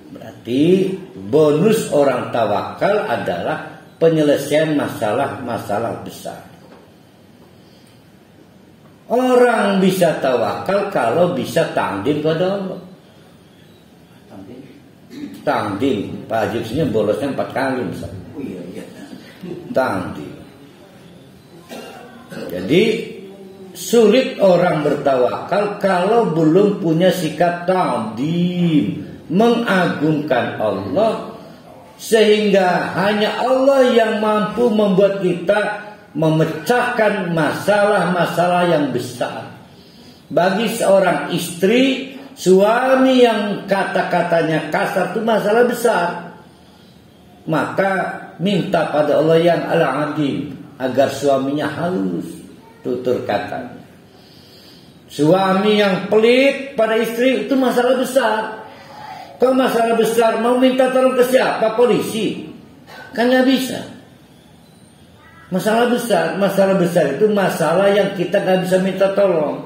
[SPEAKER 2] Berarti bonus orang tawakal adalah penyelesaian masalah-masalah besar. Orang bisa tawakal kalau bisa ta'dim pada Allah. Ta'dim, Pak Haji sini bolosnya 4 kali misalnya.
[SPEAKER 3] Oh iya.
[SPEAKER 2] Ta'dim. Jadi sulit orang bertawakal kalau belum punya sikap ta'dim, mengagungkan Allah, sehingga hanya Allah yang mampu membuat kita memecahkan masalah-masalah yang besar. Bagi seorang istri, suami yang kata-katanya kasar itu masalah besar, maka minta pada Allah yang al-adim agar suaminya halus tutur katanya. Suami yang pelit pada istri itu masalah besar. Kalau masalah besar mau minta tolong ke siapa? Polisi? Kan nggak bisa. Masalah besar itu masalah yang kita nggak bisa minta tolong.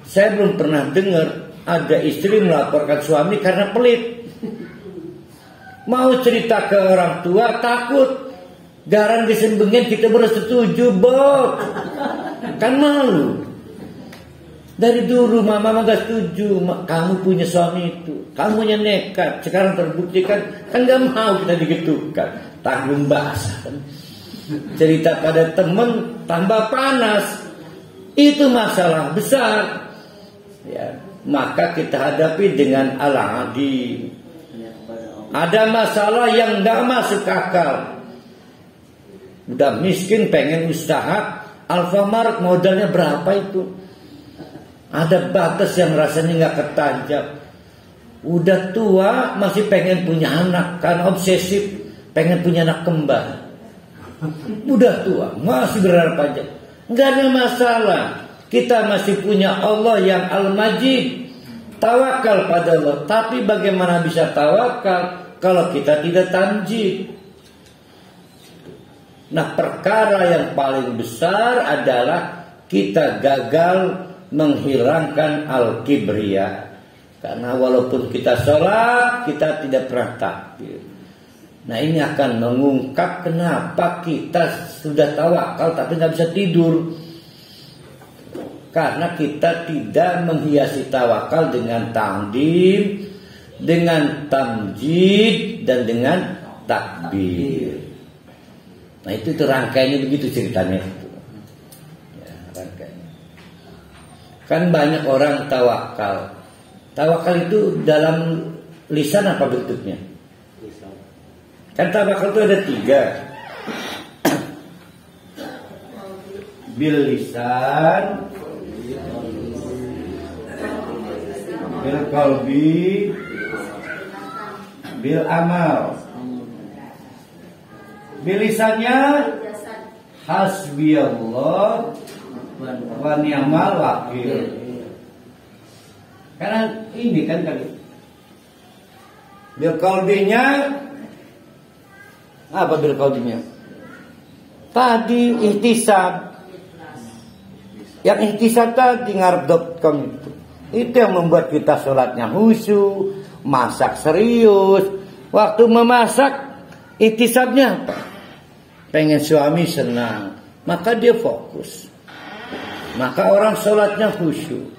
[SPEAKER 2] Saya belum pernah dengar ada istri melaporkan suami karena pelit. Mau cerita ke orang tua takut, garan disembengin kita bersetuju, Bob. Kan malu. Dari dulu mama gak setuju, kamu punya suami itu, kamu punya nekat. Sekarang terbuktikan, kan gak mau kita digitukan. tanggung basah. Cerita pada teman tambah panas. Itu masalah besar. Ya, maka kita hadapi dengan al-adil. Ada masalah yang nggak masuk akal. Udah miskin pengen usaha, Alfamart modalnya berapa itu? Ada batas yang rasanya nggak ketajam. Udah tua masih pengen punya anak, karena obsesif pengen punya anak kembar. Udah tua masih berharap aja. Nggak ada masalah. Kita masih punya Allah yang Al-Majid. Tawakal pada Allah. Tapi bagaimana bisa tawakal kalau kita tidak tamjid? Nah, perkara yang paling besar adalah kita gagal menghilangkan al-kibriya. Karena walaupun kita sholat, kita tidak pernah takbir. Nah, ini akan mengungkap kenapa kita sudah tawakal tapi nggak bisa tidur. Karena kita tidak menghiasi tawakal dengan ta'dim, dengan tamjid, dan dengan takbir. Nah, itu rangkaiannya begitu ceritanya. Ya, rangkaiannya. Kan banyak orang tawakal. Tawakal itu dalam lisan apa bentuknya? Kan tawakal itu ada 3. Bil lisan, bil qalbi, bil amal. Bil lisannya hasbiyallah wa ni'mal wakil. Karena ini kan tadi. Bil qalbinya apa bil qalbinya? Tadi ihtisab. Yang ihtisab tadi ngarep.com itu. Itu yang membuat kita sholatnya khusyuk, masak serius. Waktu memasak ihtisabnya apa? Pengen suami senang, maka dia fokus. Maka orang sholatnya khusyuk.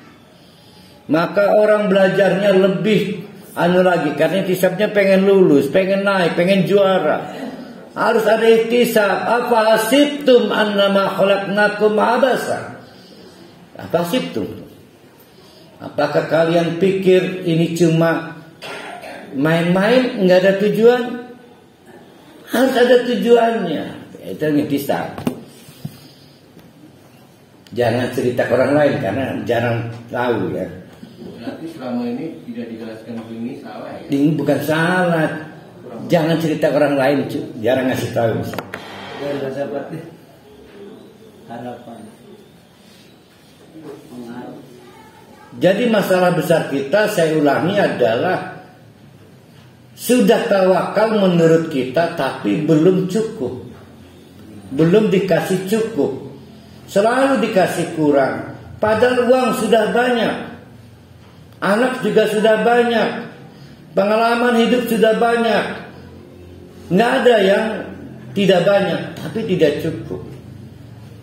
[SPEAKER 2] Maka orang belajarnya lebih lagi, karena ihtisabnya pengen lulus, pengen naik, pengen juara. Harus ada ihtisab. Apa hasibtum annama khalaqnakum abasa? Apa hasibtum? Apakah kalian pikir ini cuma main-main, nggak ada tujuan? Harus ada tujuannya. Itu ihtisab. Jangan cerita ke orang lain karena jarang tahu ya.
[SPEAKER 4] Berarti selama ini tidak dijelaskan begini salah ya?
[SPEAKER 2] Ini bukan salah. Jangan cerita ke orang lain, jarang ngasih tahu.
[SPEAKER 3] Tidak dapat harapan.
[SPEAKER 2] Jadi masalah besar kita, saya ulangi, adalah sudah tawakal menurut kita tapi belum cukup. Belum dikasih cukup. Selalu dikasih kurang. Padahal uang sudah banyak. Anak juga sudah banyak. Pengalaman hidup sudah banyak. Nggak ada yang tidak banyak, tapi tidak cukup.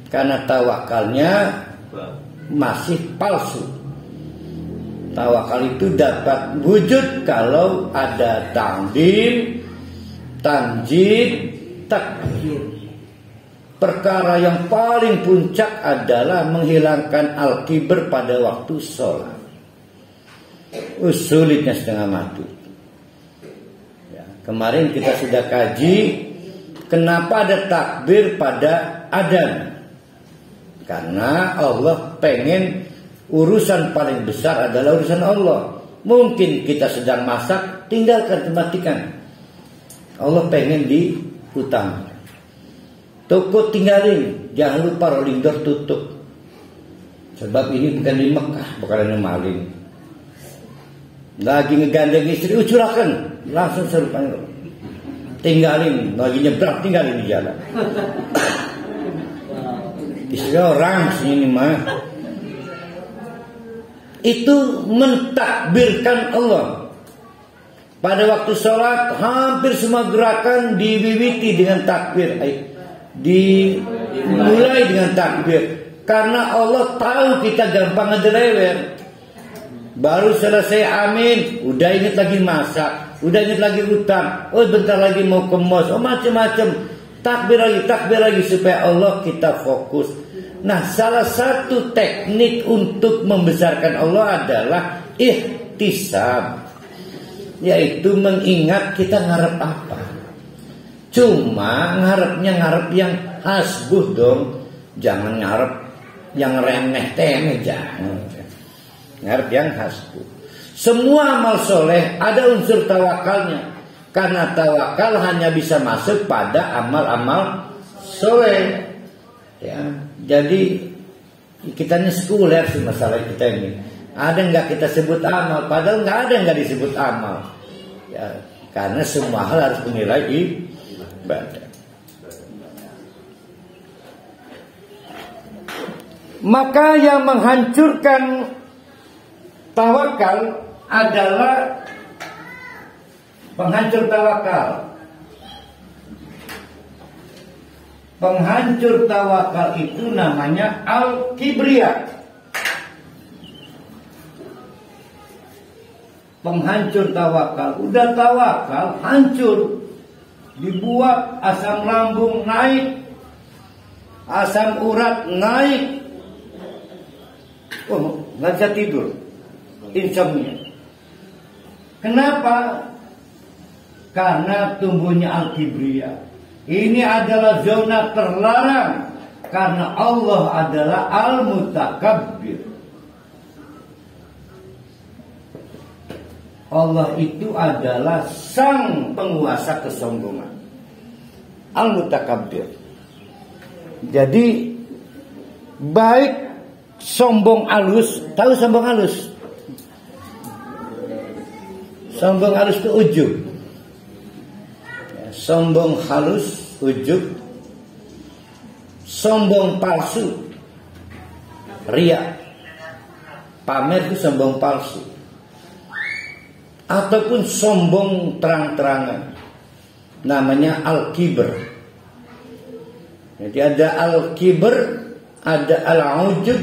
[SPEAKER 2] Karena tawakalnya masih palsu. Tawakal itu dapat wujud kalau ada ta'dim, tamjid, takbir. Perkara yang paling puncak adalah menghilangkan al-kibr pada waktu sholat. Sulitnya setengah mati. Ya, kemarin kita sudah kaji kenapa ada takbir pada adzan. Karena Allah pengen urusan paling besar adalah urusan Allah. Mungkin kita sedang masak, tinggalkan, matikan. Allah pengen diutamakan. Toko tinggalin, jangan lupa rolling door tutup. Sebab ini bukan di Mekah, bukan maling. Lagi ngegandeng istri, ucurakan, langsung seru panggil. Tinggalin, lagi nyebrang, tinggalin di jalan. Istri orang sini mah. Itu mentakbirkan Allah. Pada waktu sholat hampir semua gerakan diwiwiti dengan takbir. Dimulai dengan takbir. Karena Allah tahu kita gampang ngederewer. Baru selesai amin, udah ingat lagi masak. Udah ingat lagi utang, oh bentar lagi mau ke mos, oh macam-macam. Takbir lagi supaya Allah kita fokus. Nah, salah satu teknik untuk membesarkan Allah adalah ihtisab, yaitu mengingat kita ngarep apa. Cuma ngarep yang hasbuh dong, jangan ngarep yang remeh-temeh, jangan. Ngarep yang hasbuh. Semua amal soleh ada unsur tawakalnya. Karena tawakal hanya bisa masuk pada amal-amal soleh. Ya, jadi kita ini sekuler sih masalah kita ini. Ada nggak kita sebut amal? Padahal nggak ada yang nggak disebut amal. Ya, karena semua hal harus bernilai ibadah. Maka yang menghancurkan tawakal adalah penghancur tawakal. Penghancur tawakal itu namanya al-kibriya. Penghancur tawakal. Udah tawakal hancur. Dibuat asam lambung naik, asam urat naik. Oh, nggak bisa tidur, insomnia. Kenapa? Karena tumbuhnya al-kibriya. Ini adalah zona terlarang. Karena Allah adalah al-mutakabbir. Allah itu adalah sang penguasa kesombongan. Al-mutakabbir. Jadi baik sombong halus. Tahu sombong halus? Sombong halus itu ujub. Sombong halus, ujub. Sombong palsu, riya. Pamer itu sombong palsu. Ataupun sombong terang-terangan, namanya al-kibr. Jadi ada al-kibr, ada al-ujub,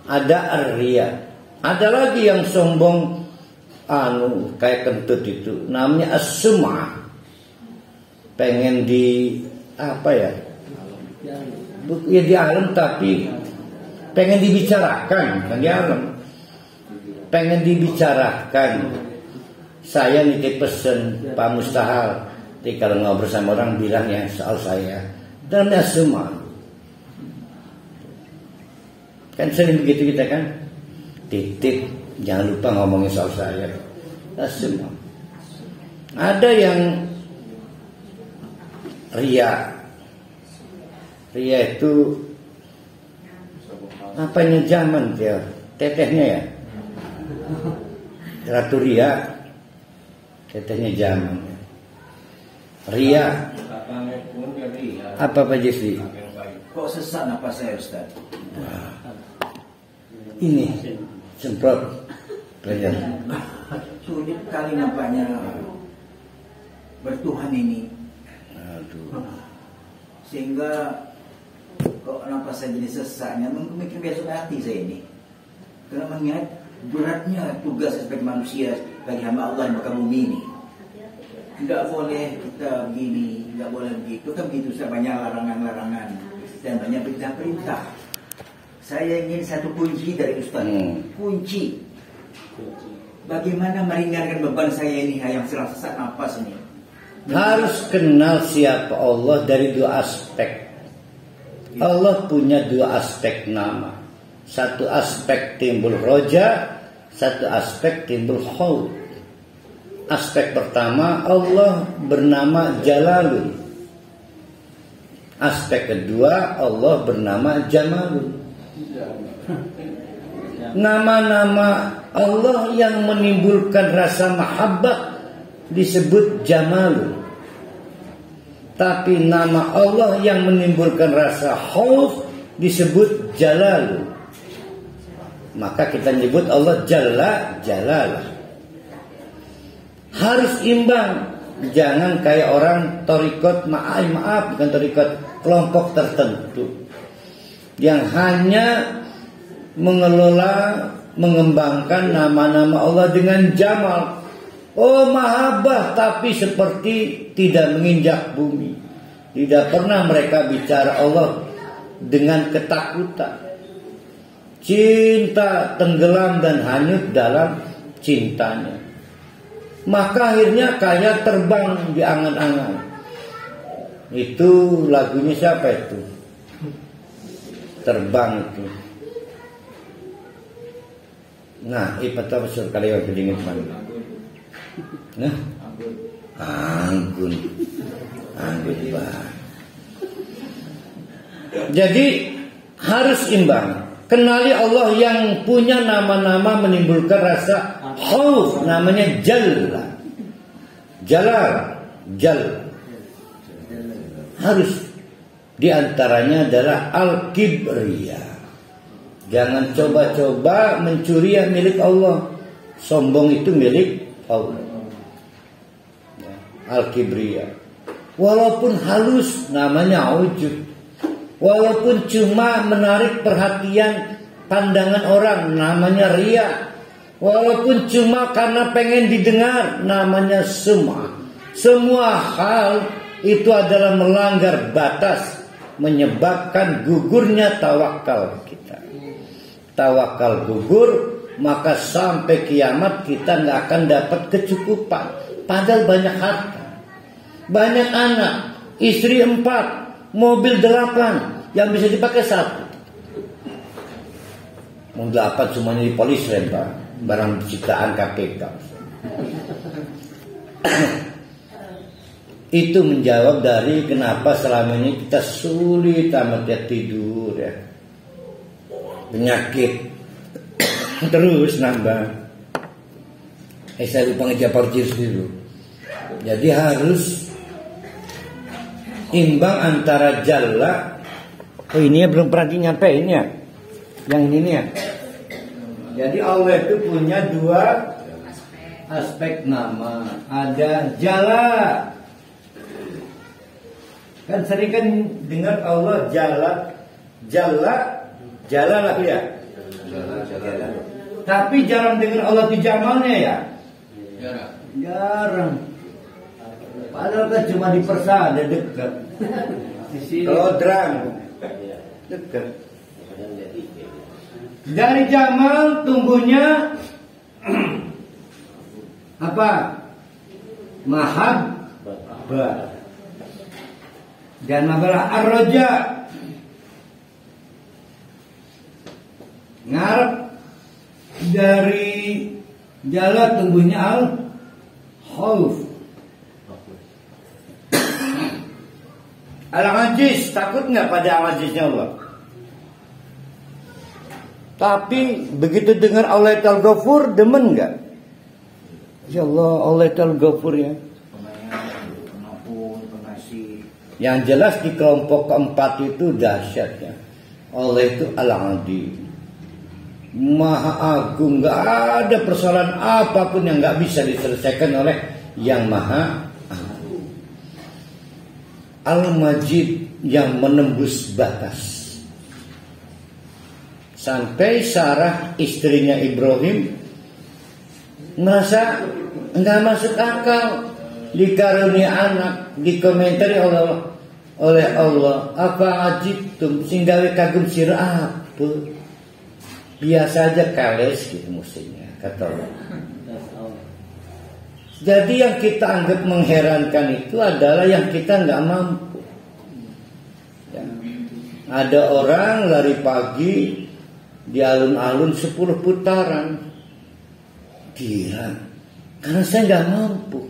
[SPEAKER 2] ada ar-riya. Ada lagi yang sombong kayak kentut itu, namanya as-sum'ah. Pengen di apa ya? Ya di alam, tapi pengen dibicarakan, kan di alam. Pengen dibicarakan. Saya nitip pesen Pak Mustahal, kalau ngobrol sama orang bilang ya soal saya. Dan as-sum'ah. Kan sering begitu kita kan? Titip, jangan lupa ngomongin soal saya. As-sum'ah. Ada yang riya. Riya itu apanya zaman dia, tetehnya ya. Ratu Ria, tetehnya zaman. Riya. Apa Pak Jeffrey?
[SPEAKER 3] Kok sesak napas saya Ustaz?
[SPEAKER 2] Ini semprot belajar.
[SPEAKER 3] Sulit kali nampaknya bertuhan ini. Sehingga kok napas saya jadi sesaknya, mungkin besok hati saya ini. Karena mengingat beratnya tugas sebagai manusia, bagi hamba Allah yang muka bumi ini. Tidak boleh kita begini, tidak boleh begitu. Kan begitu, banyak larangan-larangan dan banyak perintah-perintah. Saya ingin satu kunci dari Ustaz. Kunci. Bagaimana meringankan beban saya ini yang sedang sesak napas ini.
[SPEAKER 2] Harus kenal siapa Allah dari dua aspek. Allah punya dua aspek nama. Satu aspek timbul roja, satu aspek timbul khauf. Aspek pertama, Allah bernama Jalalun. Aspek kedua, Allah bernama Jamalun. Nama-nama Allah yang menimbulkan rasa mahabbah disebut Jamalun. Tapi nama Allah yang menimbulkan rasa khauf disebut Jalalun. Maka kita nyebut Allah Jalla Jalalah. Harus imbang. Jangan kayak orang torikot, maaf bukan torikot, kelompok tertentu yang hanya mengelola, mengembangkan nama-nama Allah dengan jamal. Oh mahabbah tapi seperti tidak menginjak bumi. Tidak pernah mereka bicara Allah dengan ketakutan. Cinta tenggelam dan hanyut dalam cintanya. Maka akhirnya kayak terbang di angan-angan. Itu lagunya siapa itu? Terbang itu. Nah, ipata besar kali yang kedingin mana? Nah, anggun bah. Jadi harus imbang. Kenali Allah yang punya nama-nama menimbulkan rasa khauf, namanya Jalla. Jalal, Jal. Harus diantaranya adalah Al-Kibriya. Jangan coba-coba mencuri yang milik Allah. Sombong itu milik Allah. Al-Kibriya. Walaupun halus namanya ujub. Walaupun cuma menarik perhatian pandangan orang namanya riya. Walaupun cuma karena pengen didengar namanya sum'ah. Semua hal itu adalah melanggar batas, menyebabkan gugurnya tawakal kita. Tawakal gugur, maka sampai kiamat kita nggak akan dapat kecukupan. Padahal banyak harta, banyak anak, istri 4, mobil 8, yang bisa dipakai 1. Mobil 8 semuanya di polis Pak, barang ciptaan KPK. Itu menjawab dari kenapa selama ini kita sulit amat ya tidur ya. Penyakit terus nambah. Saya lupa ngejapar dulu. Jadi harus imbang antara Jalla. Oh ini ya belum pernah nyampein ya. Yang ini ya. Jadi Allah itu punya 2 aspek nama. Ada Jalla. Kan sering kan dengar Allah Jalla lah ya.
[SPEAKER 5] Jalla.
[SPEAKER 2] Tapi jarang dengar Allah di jamalnya ya. Jarang. Padahal kan cuma di Persada dekat. Di sini Lodrang dekat. Dari jamal tumbuhnya apa? Mahabbah. Dan mabalah ar-raja. Ngarep dari Jalla tumbuhnya al-khauf. Al-ajiz, takut nggak pada al-ajiznya Allah? Tapi begitu dengar Allah itu al-ghafur, demen nggak? Ya Allah, Allah itu al-ghafur ya. Yang jelas di kelompok keempat itu dahsyatnya. Allah itu al-adil, Maha Agung, nggak ada persoalan apapun yang nggak bisa diselesaikan oleh yang Maha Agung. Al-Majid, yang menembus batas. Sampai Sarah istrinya Ibrahim merasa nggak masuk akal, dikarunia anak, dikomentari oleh Allah, apa ajibtum singgawi kagum sira apa? Biasa aja kales gitu musimnya, kata Allah. Jadi yang kita anggap mengherankan itu adalah yang kita nggak mampu. Ya. Ada orang lari pagi di alun-alun 10 putaran, gila, karena saya nggak mampu.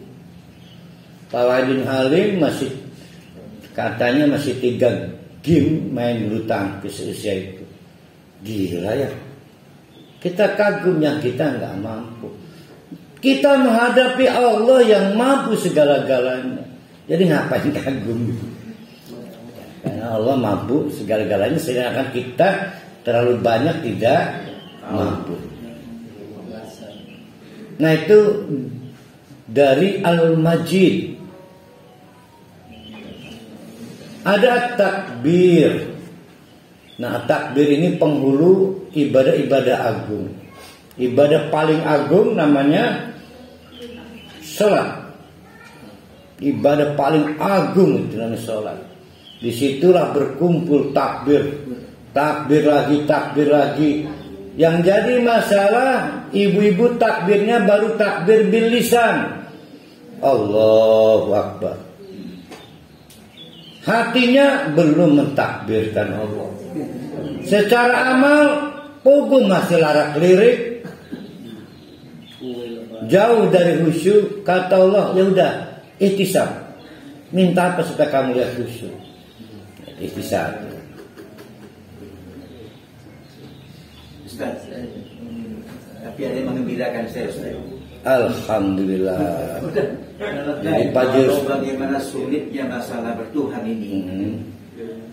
[SPEAKER 2] Pak Wadin Halim masih katanya masih 3 game main bulu tangkis usia itu, gila ya. Kita kagum yang kita nggak mampu. Kita menghadapi Allah yang mampu segala-galanya. Jadi ngapain kagum? Karena Allah mampu segala-galanya, sedangkan kita terlalu banyak tidak mampu. Nah itu dari Al-Majid. Ada takbir. Nah takbir ini penghulu ibadah-ibadah agung. Ibadah paling agung namanya sholat. Ibadah paling agung itu namanya sholat. Disitulah berkumpul takbir, takbir lagi. Yang jadi masalah ibu-ibu takbirnya baru takbir bil lisan, Allahu Akbar. Hatinya belum mentakbirkan Allah. Secara amal pogo masih larak lirik, jauh dari khusyuk. Kata Allah, ya udah ihtisab. Minta apa supaya kamu lihat khusyuk? Ihtisab.
[SPEAKER 3] Ustaz, tapi ada yang mengembirakan saya, Ustaz.
[SPEAKER 2] Alhamdulillah. Jadi
[SPEAKER 3] kalau bagaimana sulitnya masalah bertuhan ini,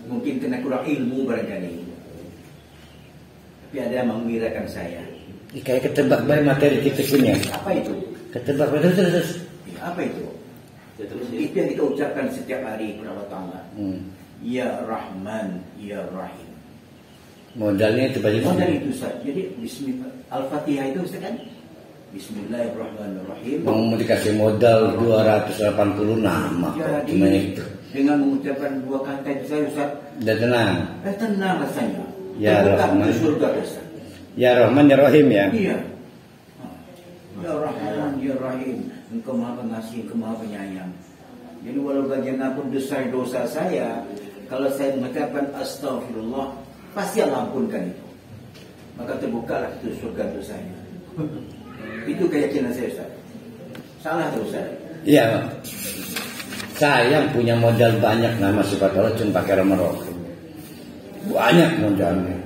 [SPEAKER 3] mungkin kena kurang ilmu barangkali. Tapi ada yang mengembirakan saya.
[SPEAKER 2] Kayak ketebak baik materi kita punya.
[SPEAKER 3] Apa itu?
[SPEAKER 2] Ketebak terus.
[SPEAKER 3] Apa itu? Itu yang kita ucapkan setiap hari kepada Allah. Ya Rahman, Ya Rahim.
[SPEAKER 2] Modalnya itu bagaimana?
[SPEAKER 3] Modal itu Ustaz. Jadi Bismillah Al-Fatihah itu Ustaz kan? Bismillahirrahmanirrahim.
[SPEAKER 2] Mau dikasih modal 280 nama.
[SPEAKER 3] Jadi
[SPEAKER 2] Cuma itu.
[SPEAKER 3] dengan mengucapkan dua kata itu saya Ustaz,
[SPEAKER 2] Udah tenang.
[SPEAKER 3] tenang rasanya.
[SPEAKER 2] Ya Rahman.
[SPEAKER 3] Surga Ustaz.
[SPEAKER 2] Ya Rahman ya Rahim ya.
[SPEAKER 3] Iya. Ya Rahman, Ya Rahim. Engkau Maha Pengasih, Engkau Maha Penyayang. Jadi walau bagaimanapun besar dosa saya, kalau saya mengucapkan astagfirullah, pasti Allah ampunkan itu. Maka terbukalah itu surga dosanya. Itu keyakinan saya Ustaz. Salah terus Ustaz?
[SPEAKER 2] Iya. Saya punya modal banyak nama sifat Allah cuma pakai Rahman Rahim. Banyak modalnya.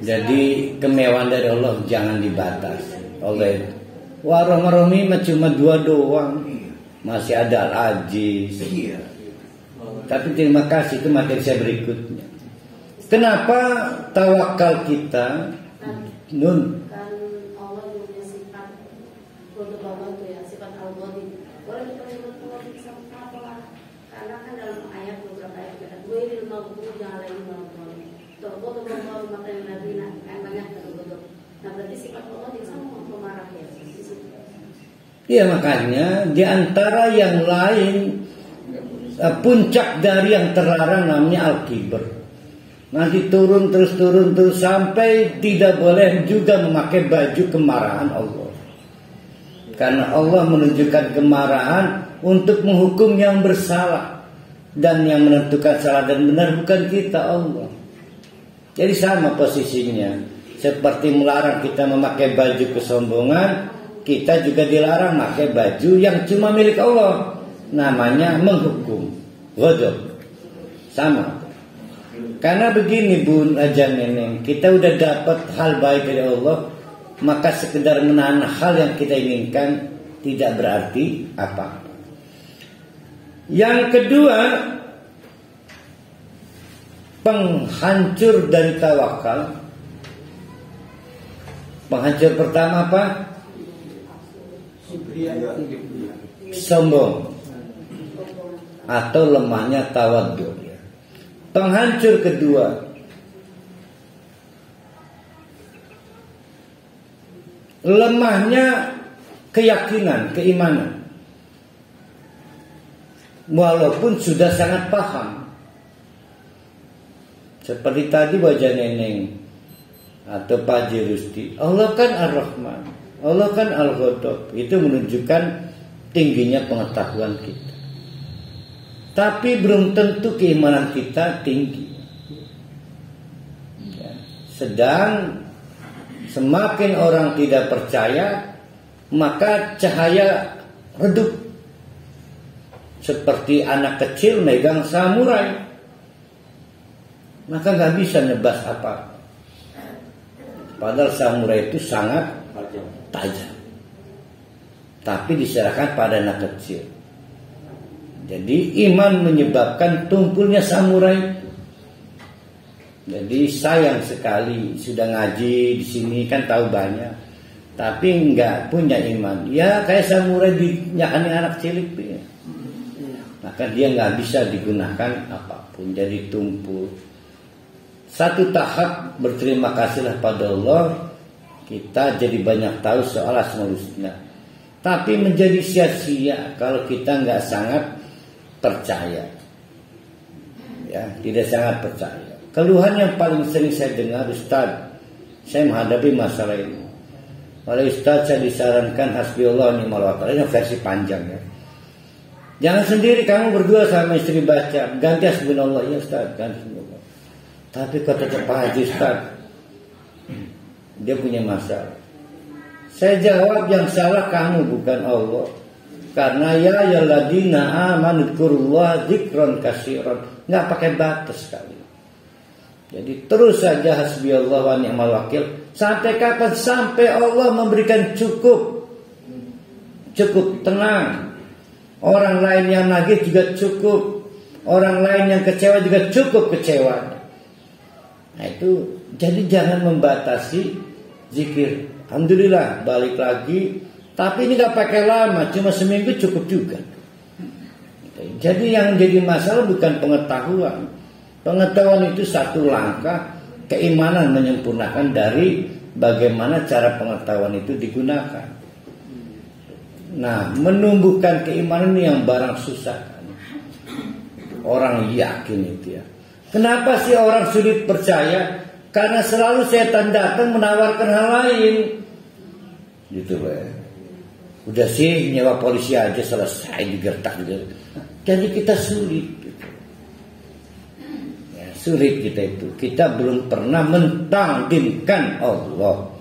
[SPEAKER 2] Jadi kemewahan dari Allah jangan dibatasi oleh Rahman Rahim cuma 2 doang. Masih ada Al-Aziz.
[SPEAKER 3] Iya.
[SPEAKER 2] Tapi terima kasih, itu materi saya berikutnya. Kenapa tawakal kita Nun?
[SPEAKER 6] Kan Allah punya sifat untuk Allah itu ya, sifat al-Ghani. Boleh kita menyebut Allah sama apa? Karena kan dalam ayat beberapa ayat ada dua ini maghdubi alaihim waladdallin. Tergoda Allah makanya Nabi kan banyak tergoda. Nah berarti sifat Allah yang sama pemarah ya di situ.
[SPEAKER 2] Iya, makanya di antara yang lain puncak dari yang terlarang namanya al-kibr. Nanti turun terus sampai tidak boleh juga memakai baju kemarahan Allah. Karena Allah menunjukkan kemarahan untuk menghukum yang bersalah, dan yang menentukan salah dan benar bukan kita, Allah. Jadi sama posisinya. Seperti melarang kita memakai baju kesombongan, kita juga dilarang memakai baju yang cuma milik Allah. Namanya menghukum, ghadab. Sama. Karena begini Bun Aja Neneng, kita udah dapat hal baik dari Allah, maka sekedar menahan hal yang kita inginkan tidak berarti apa. Yang kedua, penghancur dari tawakal. Penghancur pertama apa? Sombong atau lemahnya tawadhu. Penghancur kedua, lemahnya keyakinan, keimanan. Walaupun sudah sangat paham. Seperti tadi wajah Neneng atau Pak Haji Rusti, Allah kan Ar-Rahman, Allah kan Al-Ghadab. Itu menunjukkan tingginya pengetahuan kita. Tapi belum tentu keimanan kita tinggi. Ya. Sedang semakin orang tidak percaya, maka cahaya redup. Seperti anak kecil megang samurai, maka nggak bisa nebas apa. Padahal samurai itu sangat tajam. Tapi diserahkan pada anak kecil. Jadi iman menyebabkan tumpulnya samurai. Jadi sayang sekali sudah ngaji di sini kan tahu banyak, tapi nggak punya iman. Ya kayak samurai dinyakani anak cilik, ya. Maka dia nggak bisa digunakan apapun. Jadi tumpul. Satu tahap berterima kasihlah pada Allah. Kita jadi banyak tahu soal Asmaul Husna. Tapi menjadi sia-sia kalau kita nggak sangat percaya. Ya, tidak sangat percaya. Keluhan yang paling sering saya dengar, Ustaz, saya menghadapi masalah ini. Oleh Ustaz saya disarankan hasbiyallah wa ni'mal wakil. Ini versi panjang ya. Jangan sendiri kamu berdua sama istri baca, ganti hasbunallah ya Ustaz, ganti hasbunallah. Tapi kau tetap haji Ustaz, dia punya masalah. Saya jawab yang salah kamu bukan Allah. Karena ya ayyuhalladzina amanu dzkurullaha dzikran katsiran, enggak pakai batas sekali. Jadi terus saja hasbiyallah wa ni'mal wakil. Sampai kapan? Sampai Allah memberikan cukup tenang. Orang lain yang nagih juga cukup. Orang lain yang kecewa juga cukup kecewa. Nah itu, jadi jangan membatasi zikir. Alhamdulillah balik lagi. Tapi ini gak pakai lama, cuma seminggu cukup juga. Jadi yang jadi masalah bukan pengetahuan. Pengetahuan itu satu langkah, keimanan menyempurnakan dari bagaimana cara pengetahuan itu digunakan. Nah, menumbuhkan keimanan ini yang barang susah. Orang yakin itu ya. Kenapa sih orang sulit percaya? Karena selalu setan datang menawarkan hal lain. Gitu ya. Udah sih nyewa polisi aja selesai digertak gitu. Jadi kita sulit gitu. Ya, sulit kita itu. Kita belum pernah mentandingkan Allah.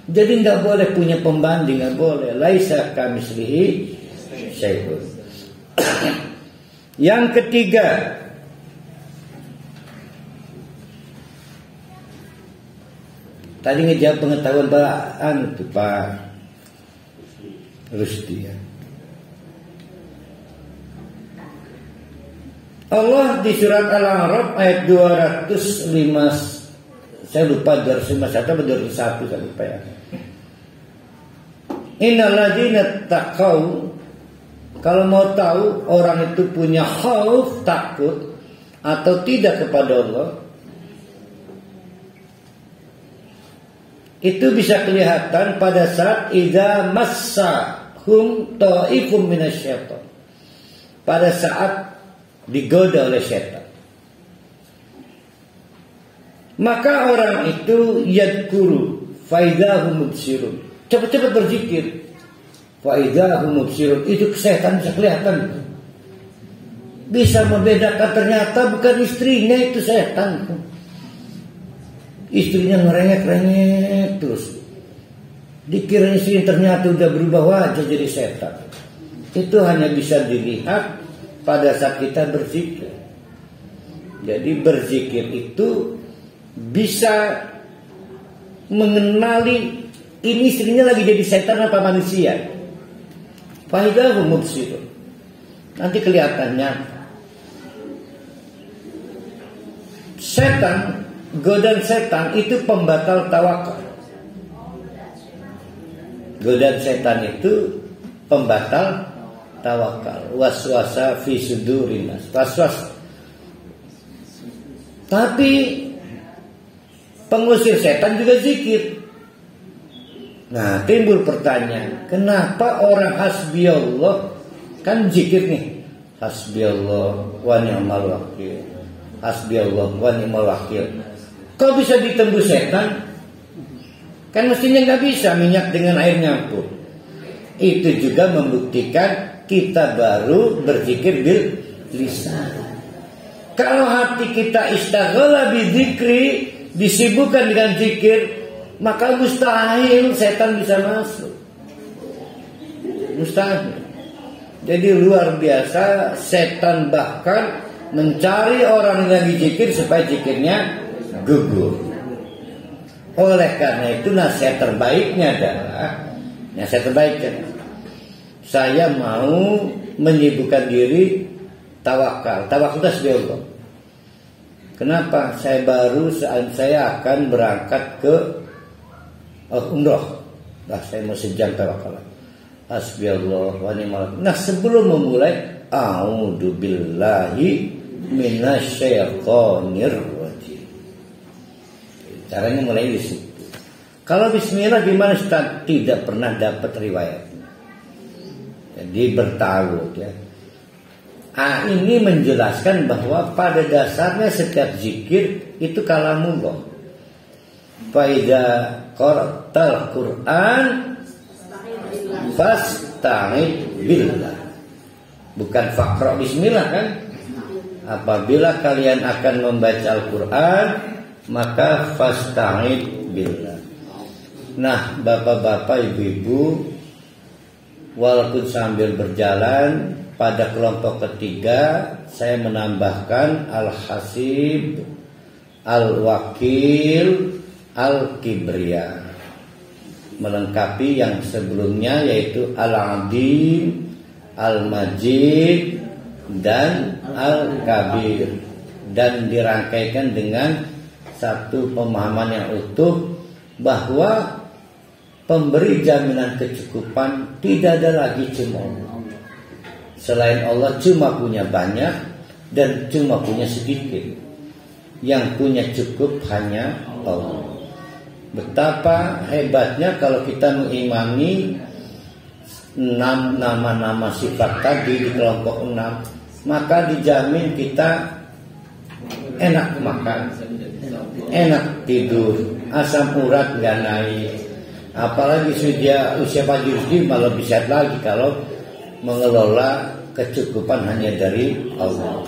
[SPEAKER 2] Jadi nggak boleh punya pembanding, nggak boleh. Laisa kamitslihi syai'un. Yang ketiga, tadi ngejawab pengetahuan Pak Rusdi ya. Allah di surat Al-A'raf ayat 205, saya lupa 251 atau 201 saya lupa ya. Innal ladzina taqau, kalau mau tahu orang itu punya khauf, takut atau tidak kepada Allah, itu bisa kelihatan pada saat idza massahum ta'ifum minasyaitan. Pada saat digoda oleh setan. Maka orang itu yadkuru faidahum mubsirun. Cepat-cepat berzikir. Faidahum mubsirun. Itu setan bisa kelihatan. Bisa membedakan ternyata bukan istrinya itu setan. Istrinya ngerengek-rengek terus. Dikira istri ternyata udah berubah wajah jadi setan. Itu hanya bisa dilihat pada saat kita berzikir. Jadi berzikir itu bisa mengenali ini istrinya lagi jadi setan apa manusia. Faidahum mubsirun. Nanti kelihatannya setan, godaan setan itu pembatal tawakal. Godaan setan itu pembatal tawakal. Waswasa fi sudurinas. Waswas. Tapi pengusir setan juga zikir. Nah, timbul pertanyaan, kenapa orang hasbiyallah kan zikir nih? Hasbiyallah wa ni'mal wakil. Hasbiyallah wa ni'mal wakil. Kok bisa ditembus setan? Kan mestinya nggak bisa minyak dengan air nyampur. Itu juga membuktikan kita baru berzikir bil lisan. Kalau hati kita istaghala bidzikri, disibukkan dengan zikir, maka mustahil setan bisa masuk. Mustahil. Jadi luar biasa, setan bahkan mencari orang yang zikir supaya zikirnya gugur. Oleh karena itu nasihat terbaiknya adalah saya mau menyibukkan diri tawakal. Tawakal itu hasbiyallah. Kenapa? Saya akan berangkat ke umroh. Nah, saya mau sejam tawakal. Hasbiyallah wa ni'mal wakil. Nah, sebelum memulai, a'udzu billahi minasyaitonir rajim. Caranya mulai di situ. Kalau bismillah gimana Ustaz? Tidak pernah dapat riwayat. jadi bertaut ya. Ini menjelaskan bahwa pada dasarnya setiap zikir itu kalamullah. Faida qara'tal Quran fasta'id billah. Bukan faqra bismillah kan? Apabila kalian akan membaca Al-Quran, maka fasta'id billah. Nah, bapak-bapak, ibu-ibu, walaupun sambil berjalan, pada kelompok ketiga saya menambahkan Al-Hasib, Al-Wakil, Al-Kibriya, melengkapi yang sebelumnya yaitu Al-Adim, Al-Majid, dan Al-Kabir, dan dirangkaikan dengan satu pemahaman yang utuh bahwa pemberi jaminan kecukupan tidak ada lagi cuma Allah. Selain Allah cuma punya banyak dan cuma punya sedikit. Yang punya cukup hanya Allah. Betapa hebatnya kalau kita mengimami 6 nama-nama sifat tadi di kelompok 6, maka dijamin kita enak makan, enak tidur, asam urat nggak naik. Apalagi usia Pak malah lebih sehat lagi kalau mengelola kecukupan hanya dari Allah.